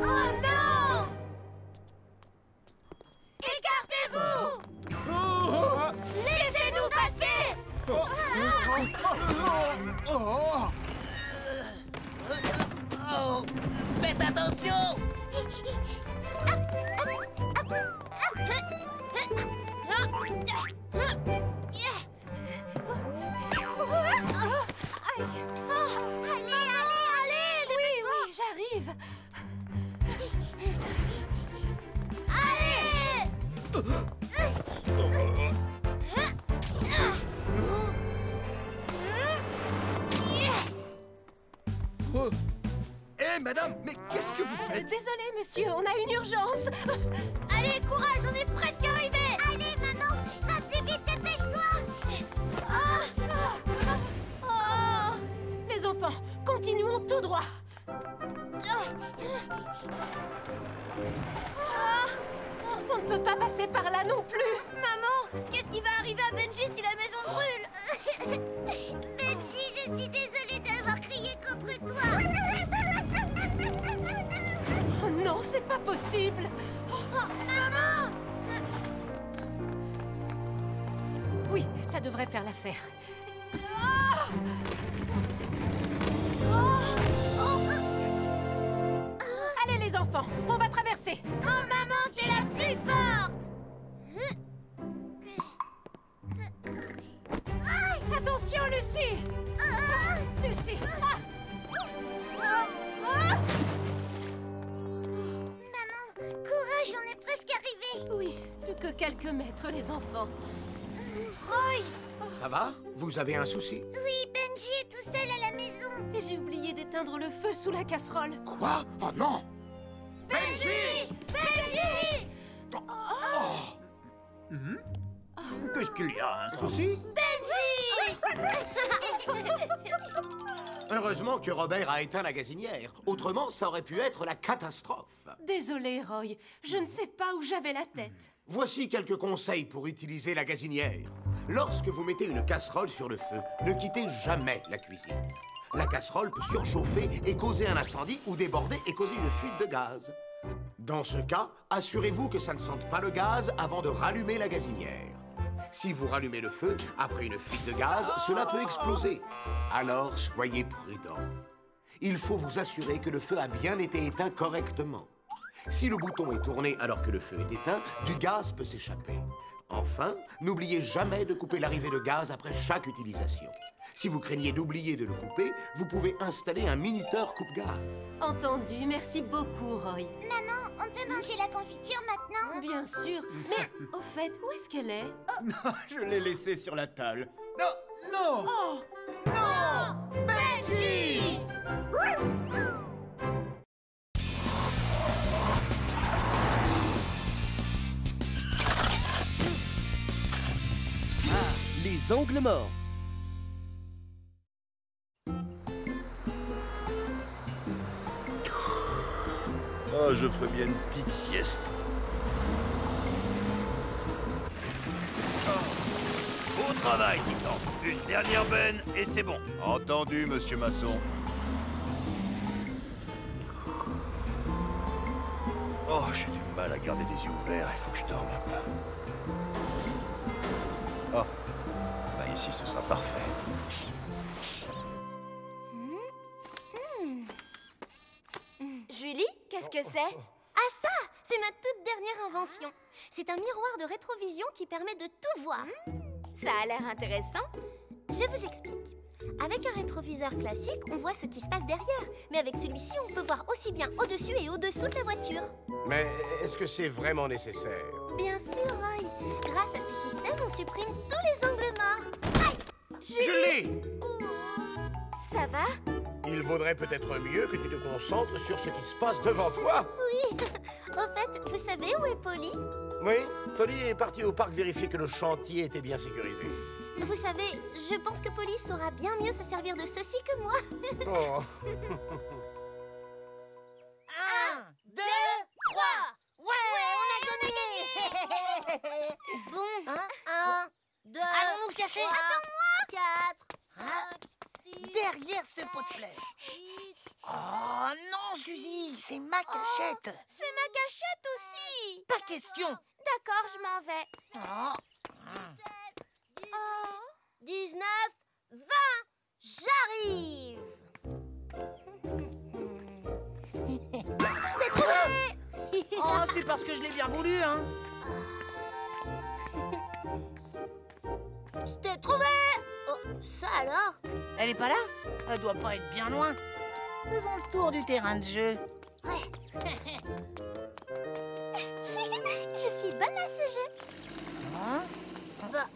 S3: Oh non! Écartez-vous! Laissez-nous passer!
S6: Faites attention!
S3: Allez,
S9: Oui, j'arrive.
S3: allez!
S14: Hé, madame, mais qu'est-ce que vous faites?
S9: Désolé, monsieur, on a une urgence.
S3: Allez, courage, on est presque arrivé. Allez, maman, va plus vite, dépêche-toi.
S9: Les enfants, continuons tout droit. On ne peut pas passer par là non plus.
S3: Maman, qu'est-ce qui va arriver à Benji si la maison brûle? Benji, je suis désolée d'avoir crié contre toi.
S9: Oh non, c'est pas possible.
S3: Maman!
S9: Oui, ça devrait faire l'affaire. Allez les enfants, on va traverser.
S3: Oh maman, tu es la plus forte!
S9: Attention, Lucie. Lucie.
S3: Maman, courage, on est presque arrivé.
S9: Oui, plus que quelques mètres, les enfants.
S3: Roy,
S1: Ça va? Vous avez un souci?
S3: Oui, Benji est tout seul à la maison.
S9: Et j'ai oublié d'éteindre le feu sous la casserole.
S1: Quoi? Oh non!
S3: Benji! Benji!
S10: Qu'est-ce qu'il y a? Un souci?
S1: Heureusement que Robert a éteint la gazinière. Autrement, ça aurait pu être la catastrophe.
S9: Désolée, Roy. Je ne sais pas où j'avais la tête.
S1: Voici quelques conseils pour utiliser la gazinière. Lorsque vous mettez une casserole sur le feu, ne quittez jamais la cuisine. La casserole peut surchauffer et causer un incendie ou déborder et causer une fuite de gaz. Dans ce cas, assurez-vous que ça ne sente pas le gaz avant de rallumer la gazinière. Si vous rallumez le feu, après une fuite de gaz, cela peut exploser. Alors, soyez prudent. Il faut vous assurer que le feu a bien été éteint correctement. Si le bouton est tourné alors que le feu est éteint, du gaz peut s'échapper. Enfin, n'oubliez jamais de couper l'arrivée de gaz après chaque utilisation. Si vous craignez d'oublier de le couper, vous pouvez installer un minuteur coupe-gaz.
S9: Entendu, merci beaucoup, Roy.
S3: Maman, on peut manger la confiture maintenant?
S9: Bien sûr, mais au fait, où est-ce qu'elle est?
S10: Non, je l'ai laissée sur la table. Non, non!
S9: Oh!
S3: Non! Benji!
S7: Les angles morts.
S14: Ah, je ferais bien une petite sieste.
S8: Au travail, Titan. Une dernière benne et c'est bon.
S14: Entendu, monsieur Masson.
S8: Oh, j'ai du mal à garder les yeux ouverts. Il faut que je dorme un peu.
S14: Ah, bah ici, ce sera parfait.
S2: Julie, qu'est-ce que c'est?
S4: Ah ça, c'est ma toute dernière invention. C'est un miroir de rétrovision qui permet de tout voir.
S2: Ça a l'air intéressant.
S4: Je vous explique. Avec un rétroviseur classique, on voit ce qui se passe derrière. Mais avec celui-ci, on peut voir aussi bien au-dessus et au-dessous de la voiture.
S1: Mais est-ce que c'est vraiment nécessaire?
S4: Bien sûr, Roy. Grâce à ce système, on supprime tous les angles morts. Aïe!
S1: Julie!
S2: Ça va?
S1: Il vaudrait peut-être mieux que tu te concentres sur ce qui se passe devant toi.
S4: Oui. Au fait, vous savez où est Polly?
S1: Oui, Polly est partie au parc vérifier que le chantier était bien sécurisé.
S4: Vous savez, je pense que Polly saura bien mieux se servir de ceci que moi.
S1: Oh.
S3: 1, 2, 3. Ouais, on a gagné.
S4: Bon, 1, 2,
S3: Allons nous cacher.
S4: 3,
S3: Attends-moi.
S4: 4, 5, 6,
S3: Derrière ce pot de fleurs.
S4: 8.
S3: Oh non, Suzy, c'est ma cachette.
S4: C'est ma cachette aussi.
S3: Pas question.
S4: D'accord, je m'en vais.
S3: Oh.
S4: 17, 18, 19, 20. J'arrive. Je t'ai trouvé.
S12: Oh, c'est parce que je l'ai bien voulu, hein.
S4: Je t'ai trouvé. Oh, ça alors?
S12: Elle est pas là? Elle doit pas être bien loin. Faisons le tour du terrain de jeu.
S4: Je suis bonne à ce jeu.
S12: Hein?
S4: Bah,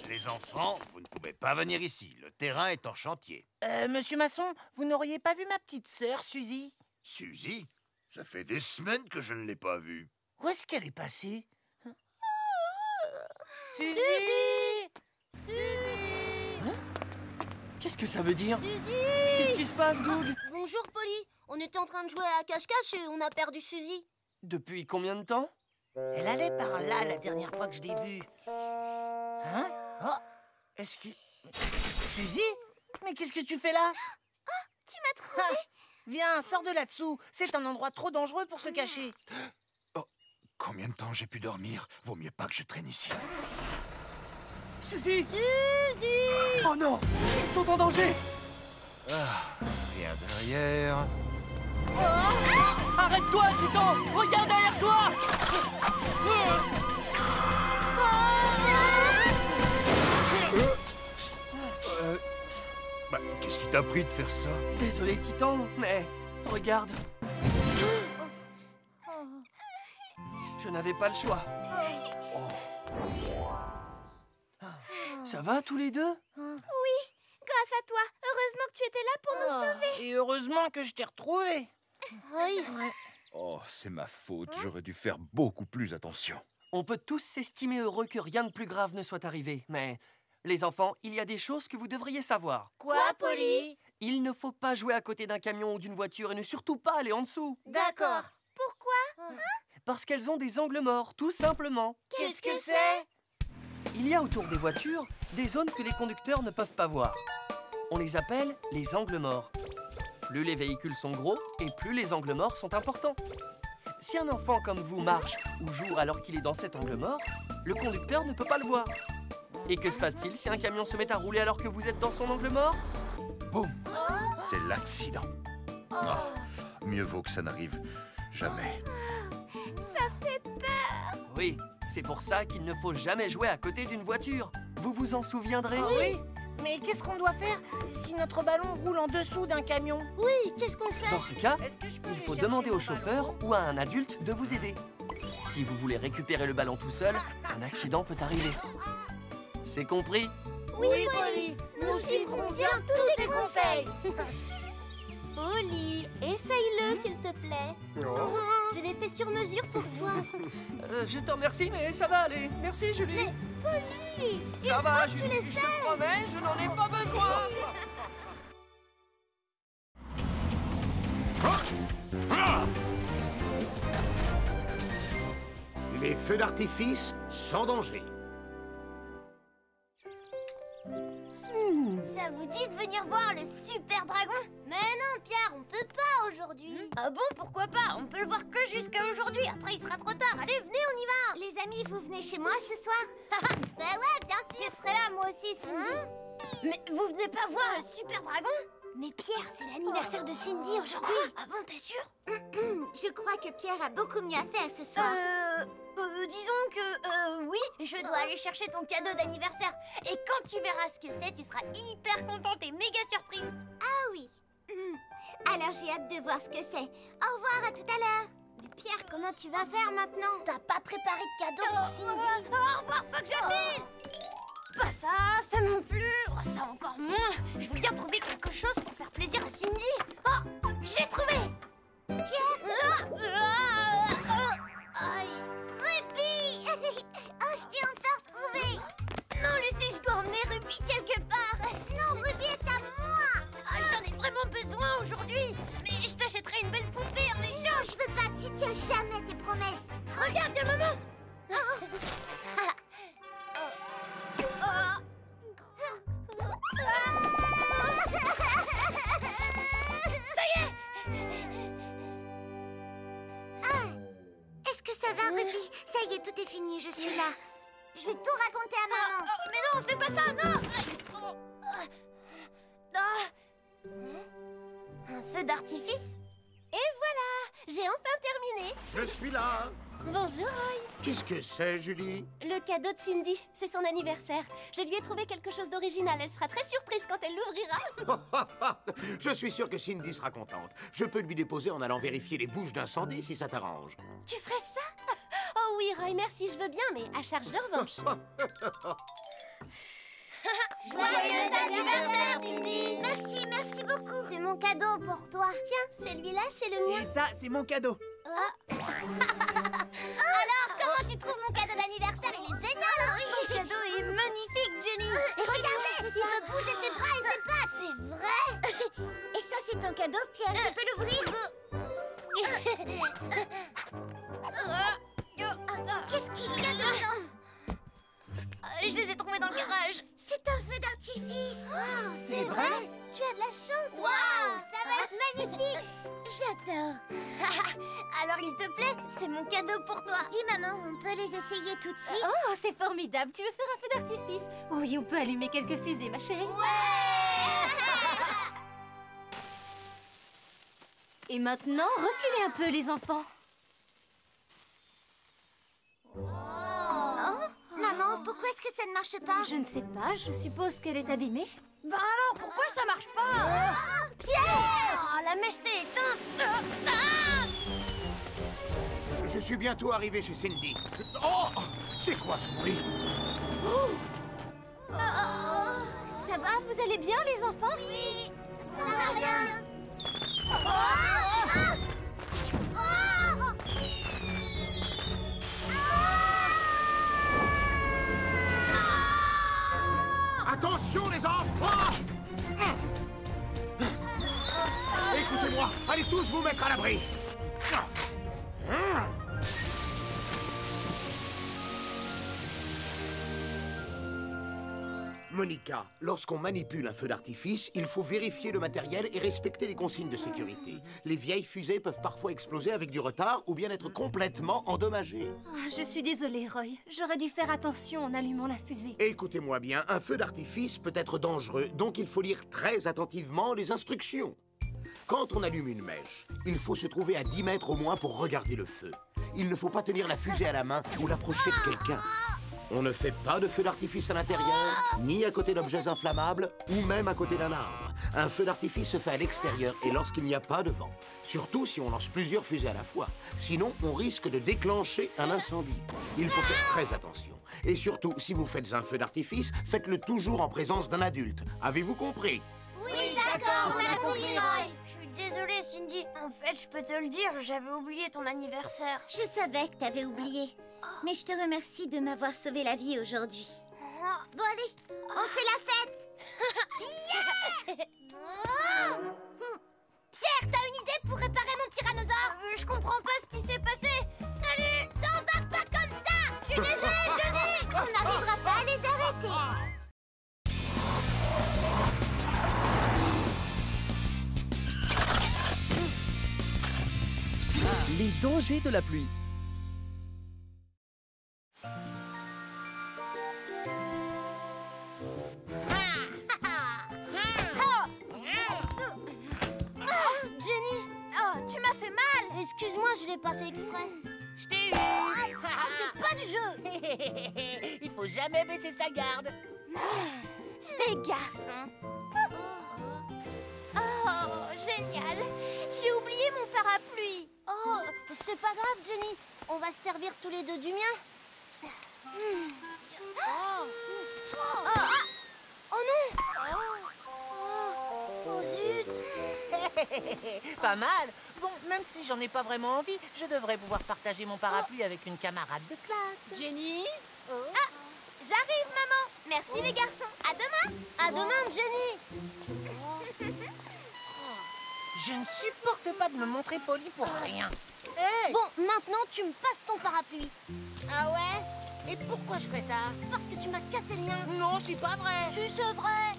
S8: Les enfants, vous ne pouvez pas venir ici. Le terrain est en chantier.
S12: Monsieur Masson, vous n'auriez pas vu ma petite sœur, Suzy?
S8: Suzy, ça fait des semaines que je ne l'ai pas vue.
S12: Où est-ce qu'elle est passée? Suzy!
S7: Hein? Qu'est-ce que ça veut dire?
S4: Suzy!
S7: Qu'est-ce qui se passe, Doug?
S4: Bonjour, Polly. On était en train de jouer à cache-cache et on a perdu Suzy.
S7: Depuis combien de temps?
S12: Elle allait par là la dernière fois que je l'ai vue. Hein? Oh! Est-ce que... Suzy? Mais qu'est-ce que tu fais là?
S4: Tu m'as trouvé.
S12: Viens, sors de là-dessous. C'est un endroit trop dangereux pour se cacher.
S8: Oh, combien de temps j'ai pu dormir? Vaut mieux pas que je traîne ici.
S7: Suzy!
S4: Suzy!
S7: Oh non! Ils sont en danger!
S8: Ah, rien derrière.
S7: Arrête-toi, Titan! Regarde derrière toi!
S8: Bah, qu'est-ce qui t'a pris de faire ça?
S7: Désolé, Titan, mais regarde. Je n'avais pas le choix. Ça va tous les deux?
S4: Oui, grâce à toi. Heureusement que tu étais là pour nous sauver.
S12: Et heureusement que je t'ai retrouvé.
S3: Oui.
S14: Oh, c'est ma faute. J'aurais dû faire beaucoup plus attention.
S7: On peut tous s'estimer heureux que rien de plus grave ne soit arrivé, mais... Les enfants, il y a des choses que vous devriez savoir.
S12: Quoi, Polly?
S7: Il ne faut pas jouer à côté d'un camion ou d'une voiture et ne surtout pas aller en dessous.
S12: D'accord.
S4: Pourquoi?
S7: Parce qu'elles ont des angles morts, tout simplement.
S12: Qu'est-ce que c'est?
S7: Il y a autour des voitures des zones que les conducteurs ne peuvent pas voir. On les appelle les angles morts. Plus les véhicules sont gros et plus les angles morts sont importants. Si un enfant comme vous marche ou joue alors qu'il est dans cet angle mort, le conducteur ne peut pas le voir. Et que se passe-t-il si un camion se met à rouler alors que vous êtes dans son angle mort?
S14: Boum! C'est l'accident. Ah, mieux vaut que ça n'arrive jamais.
S4: Ça fait peur.
S7: Oui, c'est pour ça qu'il ne faut jamais jouer à côté d'une voiture. Vous vous en souviendrez?
S12: Oui. Mais qu'est-ce qu'on doit faire si notre ballon roule en dessous d'un camion?
S3: Oui, qu'est-ce qu'on fait?
S7: Dans ce cas, il faut demander au chauffeur ou à un adulte de vous aider. Si vous voulez récupérer le ballon tout seul, un accident peut arriver. C'est compris?
S3: Oui, Polly. Nous suivrons bien tous tes conseils.
S4: Polly, essaye-le s'il te plaît. Je l'ai fait sur mesure pour toi.
S7: Je te remercie, mais ça va aller. Merci, Julie.
S4: Mais Polly,
S7: ça va, Julie. Je te promets, je n'en ai pas besoin.
S1: Les feux d'artifice sans danger.
S3: Ça vous dit de venir voir le super dragon? Mais non, Pierre, on peut pas aujourd'hui.
S2: Ah bon, pourquoi pas? On peut le voir que jusqu'à aujourd'hui. Après, il sera trop tard. Allez, venez, on y va.
S3: Les amis, vous venez chez moi ce soir? Bah ouais, bien sûr. Je serai là, moi aussi, Cindy.
S2: Mais vous venez pas voir le super dragon?
S3: Mais Pierre, c'est l'anniversaire de Cindy aujourd'hui.
S2: Ah bon, t'es sûr?
S3: Je crois que Pierre a beaucoup mieux à faire ce soir.
S2: Disons que, oui, je dois aller chercher ton cadeau d'anniversaire. Et quand tu verras ce que c'est, tu seras hyper contente et méga surprise.
S3: Ah oui. Alors j'ai hâte de voir ce que c'est. Au revoir, à tout à l'heure. Mais Pierre, comment tu vas faire maintenant? T'as pas préparé de cadeau pour Cindy?
S2: Au revoir, faut que je file. Pas ça non plus. Oh, ça encore moins. Je veux bien trouver quelque chose pour faire plaisir à Cindy. Oh, j'ai trouvé.
S3: Pierre? Aïe. Ruby. Oh, je t'ai enfin retrouvé.
S2: Non, Lucie, je dois emmener Ruby quelque part.
S3: Non, Ruby est à moi.
S2: J'en ai vraiment besoin aujourd'hui. Mais je t'achèterai une belle poupée en échange.
S3: Je veux pas, tu tiens jamais tes promesses.
S2: Regarde, y'a maman. Ça y est.
S3: Est-ce que ça va, Ruby? Ça y est, tout est fini, je suis là. Je vais tout raconter à maman.
S2: Mais non, fais pas ça, non. Un feu d'artifice?
S4: Et voilà, j'ai enfin terminé.
S1: Je suis là.
S4: Bonjour, Roy.
S1: Qu'est-ce que c'est, Julie?
S4: Le cadeau de Cindy, c'est son anniversaire. Je lui ai trouvé quelque chose d'original. Elle sera très surprise quand elle l'ouvrira.
S1: Je suis sûr que Cindy sera contente. Je peux lui déposer en allant vérifier les bouches d'incendie si ça t'arrange.
S4: Tu ferais ça? Oh oui, Roy, merci, je veux bien, mais à charge de revanche.
S3: Joyeux anniversaire, Cindy! Merci beaucoup. C'est mon cadeau pour toi. Tiens, celui-là, c'est le mien.
S10: Et ça, c'est mon cadeau.
S3: Alors, comment tu trouves mon cadeau d'anniversaire? Il est génial!
S2: Ton cadeau est magnifique, Jenny.
S3: Et regardez, il peut bouger ses bras et ses pattes. C'est vrai. Et ça, c'est ton cadeau, Pierre. Je peux l'ouvrir? Qu'est-ce qu'il y a dedans?
S2: Je les ai trouvés dans le garage.
S3: C'est un feu d'artifice. Wow,
S10: c'est vrai?
S3: Tu as de la chance. Waouh, ça va être magnifique. J'adore.
S2: Alors, il te plaît? C'est mon cadeau pour toi.
S3: Dis, maman, on peut les essayer tout de suite?
S2: Oh, c'est formidable. Tu veux faire un feu d'artifice? Oui, on peut allumer quelques fusées, ma chérie.
S3: Ouais.
S2: Et maintenant, reculez un peu, les enfants.
S3: Maman, pourquoi est-ce que ça ne marche pas?
S2: Je ne sais pas, je suppose qu'elle est abîmée. Bah alors, pourquoi ça marche pas?
S3: Pierre!
S2: Oh, la mèche s'est éteinte.
S1: Je suis bientôt arrivé chez Cindy. Oh! C'est quoi ce bruit?
S3: Ça va, vous allez bien les enfants? Oui, ça va bien.
S1: Attention les enfants! Écoutez-moi, allez tous vous mettre à l'abri. Monica, lorsqu'on manipule un feu d'artifice, il faut vérifier le matériel et respecter les consignes de sécurité. Les vieilles fusées peuvent parfois exploser avec du retard ou bien être complètement endommagées.
S3: Je suis désolée, Roy. J'aurais dû faire attention en allumant la fusée.
S1: Écoutez-moi bien, un feu d'artifice peut être dangereux, donc il faut lire très attentivement les instructions. Quand on allume une mèche, il faut se trouver à 10 mètres au moins pour regarder le feu. Il ne faut pas tenir la fusée à la main ou l'approcher de quelqu'un. On ne fait pas de feu d'artifice à l'intérieur, ni à côté d'objets inflammables, ou même à côté d'un arbre. Un feu d'artifice se fait à l'extérieur et lorsqu'il n'y a pas de vent. Surtout si on lance plusieurs fusées à la fois. Sinon, on risque de déclencher un incendie. Il faut faire très attention. Et surtout, si vous faites un feu d'artifice, faites-le toujours en présence d'un adulte. Avez-vous compris?
S3: Oui, d'accord, on a compris, Roy. Je suis désolée, Cindy. En fait, je peux te le dire, j'avais oublié ton anniversaire.
S15: Je savais que t'avais oublié. Mais je te remercie de m'avoir sauvé la vie aujourd'hui. Bon, allez, on fait la fête.
S3: Pierre, t'as une idée pour réparer mon tyrannosaure? Je comprends pas ce qui s'est passé. Salut! T'embarques pas comme ça! Je suis désolée, Johnny!
S15: On n'arrivera pas à les arrêter.
S7: Les dangers de la pluie.
S3: Jenny! Oh, tu m'as fait mal! Excuse-moi, je l'ai pas fait exprès.
S12: Je t'ai eu.
S3: C'est pas du jeu!
S12: Il faut jamais baisser sa garde.
S3: Les garçons! Oh, génial! J'ai oublié mon parapluie! Oh, c'est pas grave, Jenny. On va se servir tous les deux du mien. Oh non! Oh zut!
S12: Pas mal. Bon, même si j'en ai pas vraiment envie, je devrais pouvoir partager mon parapluie avec une camarade de classe.
S3: Jenny? Ah, j'arrive, maman. Merci les garçons. À demain. À demain, Jenny.
S12: Je ne supporte pas de me montrer poli pour rien. Hey!
S3: Bon, maintenant tu me passes ton parapluie.
S12: Ah ouais? Et pourquoi je ferais ça?
S3: Parce que tu m'as cassé le mien.
S12: Non, c'est pas vrai.
S3: Si, c'est vrai.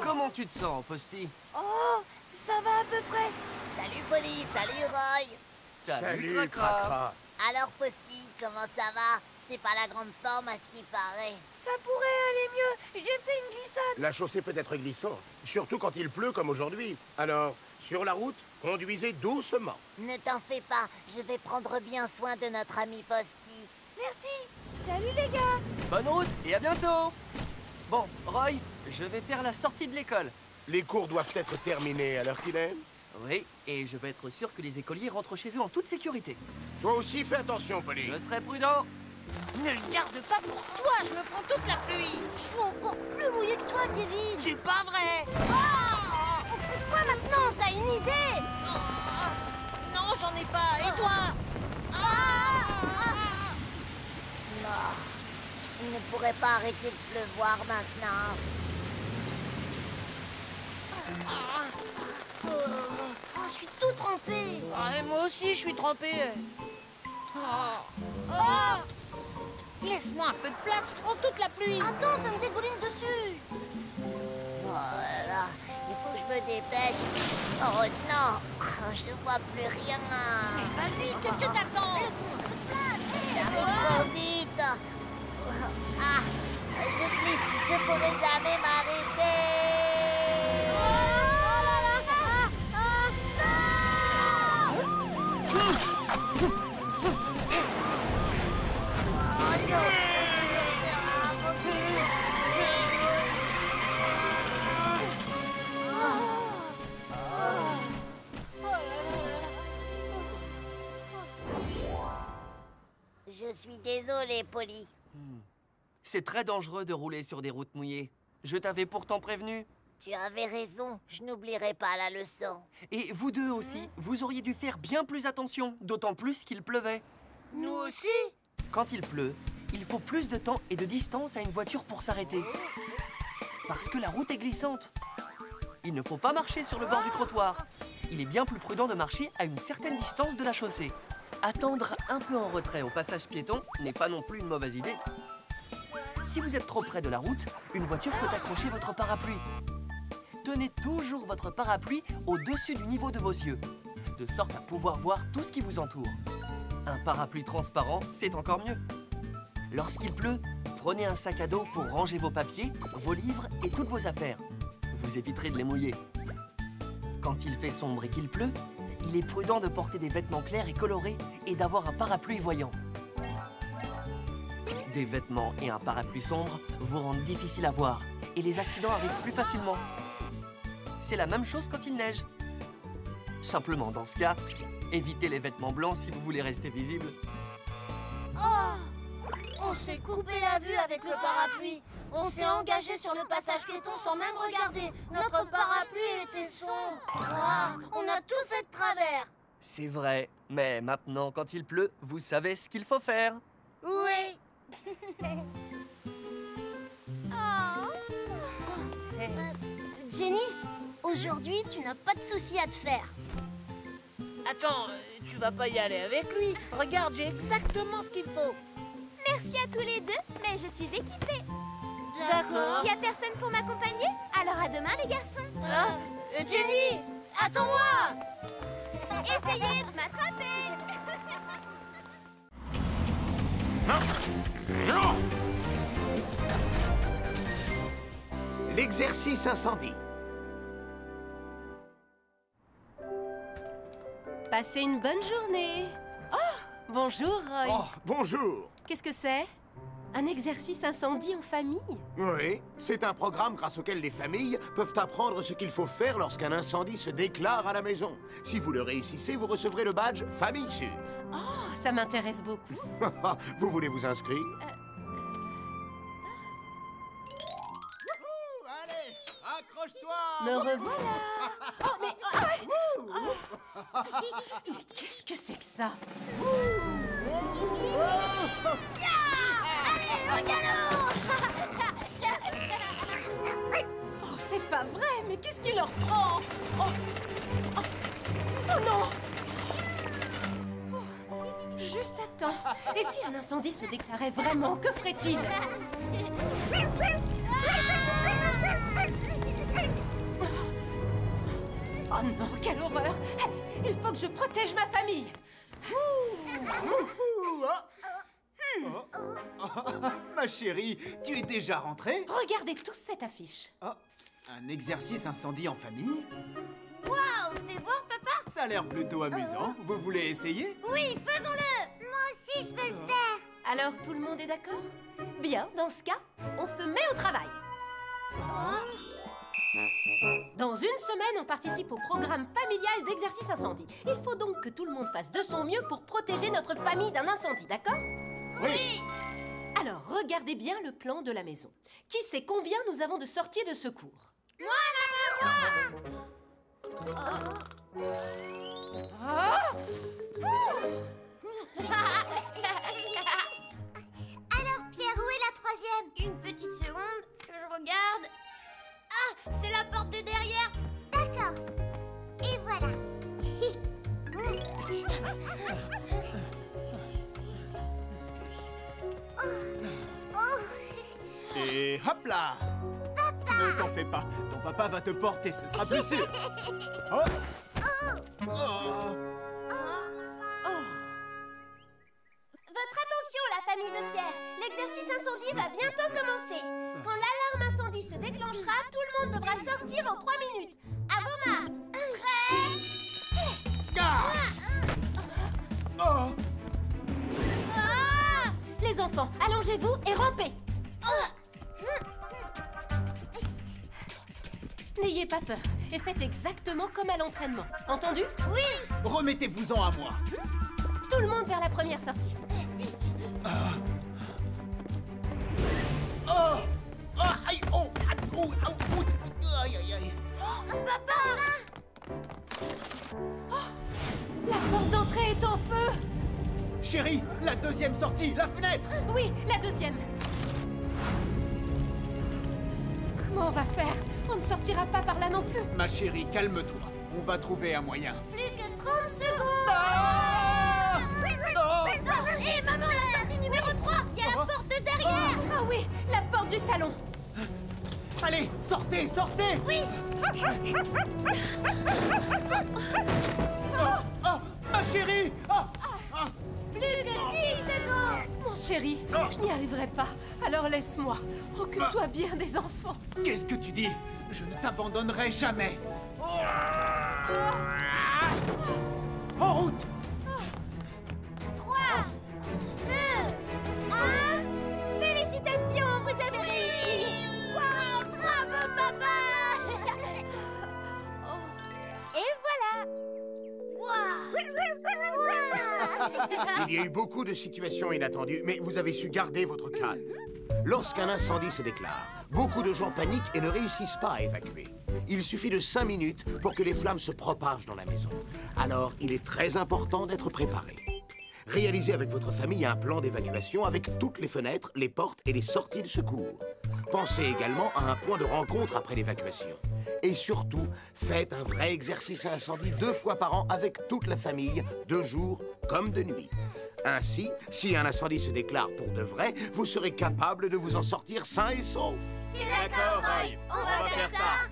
S7: Comment tu te sens, Posty?
S3: Oh, ça va à peu près.
S15: Salut, Polly. Salut, Roy.
S7: Salut,
S1: Cracra.
S15: Alors, Posty, comment ça va? C'est pas la grande forme à ce qui paraît.
S3: Ça pourrait aller mieux. J'ai fait une glissade.
S1: La chaussée peut être glissante, surtout quand il pleut comme aujourd'hui. Alors, sur la route, conduisez doucement.
S15: Ne t'en fais pas. Je vais prendre bien soin de notre ami Posty.
S3: Merci. Salut les gars.
S7: Bonne route et à bientôt. Bon, Roy, je vais faire la sortie de l'école.
S1: Les cours doivent être terminés à l'heure qu'il est.
S7: Oui, et je veux être sûr que les écoliers rentrent chez eux en toute sécurité.
S1: Toi aussi, fais attention, Polly.
S7: Je serai prudent.
S12: Ne le garde pas pour toi, je me prends toute la pluie.
S3: Je suis encore plus mouillée que toi, Kevin.
S12: C'est pas vrai.
S3: Quoi maintenant? T'as une idée?
S12: Non, j'en ai pas. Et toi?
S15: Non. Il ne pourrait pas arrêter de pleuvoir maintenant.
S3: Je suis tout trempée.
S12: Et moi aussi, je suis trempé. Laisse-moi un peu de place, je prends toute la pluie.
S3: Attends, ça me dégouline dessus.
S15: Oh là là, il faut que je me dépêche. Oh non, je ne vois plus rien.
S12: Mais vas-y, qu'est-ce que t'attends?
S15: J'arrive trop vite. Ah, je glisse, je pourrai jamais m'arrêter. Je suis désolée, Polly.
S7: C'est très dangereux de rouler sur des routes mouillées. Je t'avais pourtant prévenu.
S15: Tu avais raison, je n'oublierai pas la leçon.
S7: Et vous deux aussi, vous auriez dû faire bien plus attention, d'autant plus qu'il pleuvait.
S12: Nous aussi?
S7: Quand il pleut, il faut plus de temps et de distance à une voiture pour s'arrêter. Parce que la route est glissante. Il ne faut pas marcher sur le bord du trottoir. Il est bien plus prudent de marcher à une certaine distance de la chaussée. Attendre un peu en retrait au passage piéton n'est pas non plus une mauvaise idée. Si vous êtes trop près de la route, une voiture peut accrocher votre parapluie. Tenez toujours votre parapluie au-dessus du niveau de vos yeux, de sorte à pouvoir voir tout ce qui vous entoure. Un parapluie transparent, c'est encore mieux. Lorsqu'il pleut, prenez un sac à dos pour ranger vos papiers, vos livres et toutes vos affaires. Vous éviterez de les mouiller. Quand il fait sombre et qu'il pleut, il est prudent de porter des vêtements clairs et colorés et d'avoir un parapluie voyant. Des vêtements et un parapluie sombre vous rendent difficile à voir et les accidents arrivent plus facilement. C'est la même chose quand il neige. Simplement, dans ce cas, évitez les vêtements blancs si vous voulez rester visible.
S3: Oh! On s'est coupé la vue avec le parapluie. On s'est engagé sur le passage piéton sans même regarder. Notre parapluie était sombre. Ah, on a tout fait de travers.
S7: C'est vrai, mais maintenant, quand il pleut, vous savez ce qu'il faut faire.
S3: Oui. Jenny, aujourd'hui, tu n'as pas de soucis à te faire.
S12: Attends, tu vas pas y aller avec lui. Regarde, j'ai exactement ce qu'il faut.
S2: Merci à tous les deux, mais je suis équipée.
S3: D'accord.
S2: Y a personne pour m'accompagner? Alors à demain, les garçons.
S3: Jenny, attends-moi.
S2: Essayez de m'attraper.
S1: Non! L'exercice incendie.
S9: Passez une bonne journée. Oh, bonjour, Roy.
S1: Oh, bonjour.
S9: Qu'est-ce que c'est? Un exercice incendie en famille?
S1: Oui, c'est un programme grâce auquel les familles peuvent apprendre ce qu'il faut faire lorsqu'un incendie se déclare à la maison. Si vous le réussissez, vous recevrez le badge Famille Sûre.
S9: Oh, ça m'intéresse beaucoup.
S1: Vous voulez vous inscrire?
S10: Allez, accroche-toi!
S9: Me revoilà! Oh, mais... Mais qu'est-ce que c'est que ça?
S3: Allez, au galop!
S9: Oh, c'est pas vrai! Mais qu'est-ce qui leur prend? Oh, oh, oh non! Oh, juste à temps. Et si un incendie se déclarait vraiment, que ferait-il? Oh non, quelle horreur! Allez, il faut que je protège ma famille!
S10: Ma chérie, tu es déjà rentrée?
S9: Regardez tous cette affiche.
S10: Oh, un exercice incendie en famille?
S3: Waouh, fais voir, papa!
S10: Ça a l'air plutôt amusant. Vous voulez essayer?
S3: Oui, faisons-le! Moi aussi, je veux le faire!
S9: Alors, tout le monde est d'accord? Bien, dans ce cas, on se met au travail. Dans une semaine, on participe au programme familial d'exercice incendie. Il faut donc que tout le monde fasse de son mieux pour protéger notre famille d'un incendie, d'accord?
S3: Oui!
S9: Alors, regardez bien le plan de la maison. Qui sait combien nous avons de sorties de secours?
S3: Moi! Alors, Pierre, où est la troisième?
S2: Une petite seconde, que je regarde. Ah, c'est la porte de derrière.
S3: D'accord. Et voilà.
S10: Et hop là! Papa! Ne t'en fais pas, ton papa va te porter, ce sera plus sûr. Oh. Oh.
S3: Votre attention, la famille de Pierre. L'exercice incendie va bientôt commencer. Quand l'alarme incendie se déclenchera, tout le monde devra sortir en 3 minutes. À vos marques.
S10: Oh.
S9: Les enfants, allongez-vous et rampez. N'ayez pas peur et faites exactement comme à l'entraînement. Entendu?
S3: Oui.
S10: Remettez-vous-en à moi.
S9: Tout le monde vers la première sortie.
S10: Aïe, aïe, aïe.
S3: Papa!
S9: La porte d'entrée est en feu!
S10: Chérie, la deuxième sortie, la fenêtre!
S9: Oui, la deuxième! Comment on va faire? On ne sortira pas par là non plus!
S10: Ma chérie, calme-toi. On va trouver un moyen.
S3: Plus que 30 secondes! Hé, maman, la sortie numéro 3! Il y a la porte de derrière!
S9: Ah oui, la porte du salon!
S10: Allez, sortez, sortez!
S3: Oui!
S10: Oh, ma chérie!
S3: Plus que 10 secondes!
S9: Mon chéri, je n'y arriverai pas. Alors laisse-moi. Occupe-toi bien des enfants.
S10: Qu'est-ce que tu dis? Je ne t'abandonnerai jamais. En route!
S3: 3, 2, 1... Félicitations, vous avez réussi! Wow, bravo, papa! Et voilà!
S1: Il y a eu beaucoup de situations inattendues, mais vous avez su garder votre calme. Lorsqu'un incendie se déclare, beaucoup de gens paniquent et ne réussissent pas à évacuer. Il suffit de 5 minutes pour que les flammes se propagent dans la maison. Alors, il est très important d'être préparé. Réalisez avec votre famille un plan d'évacuation avec toutes les fenêtres, les portes et les sorties de secours. Pensez également à un point de rencontre après l'évacuation. Et surtout, faites un vrai exercice à incendie 2 fois par an avec toute la famille, de jour comme de nuit. Ainsi, si un incendie se déclare pour de vrai, vous serez capable de vous en sortir sain et sauf.
S3: C'est d'accord, Roy. On va faire ça.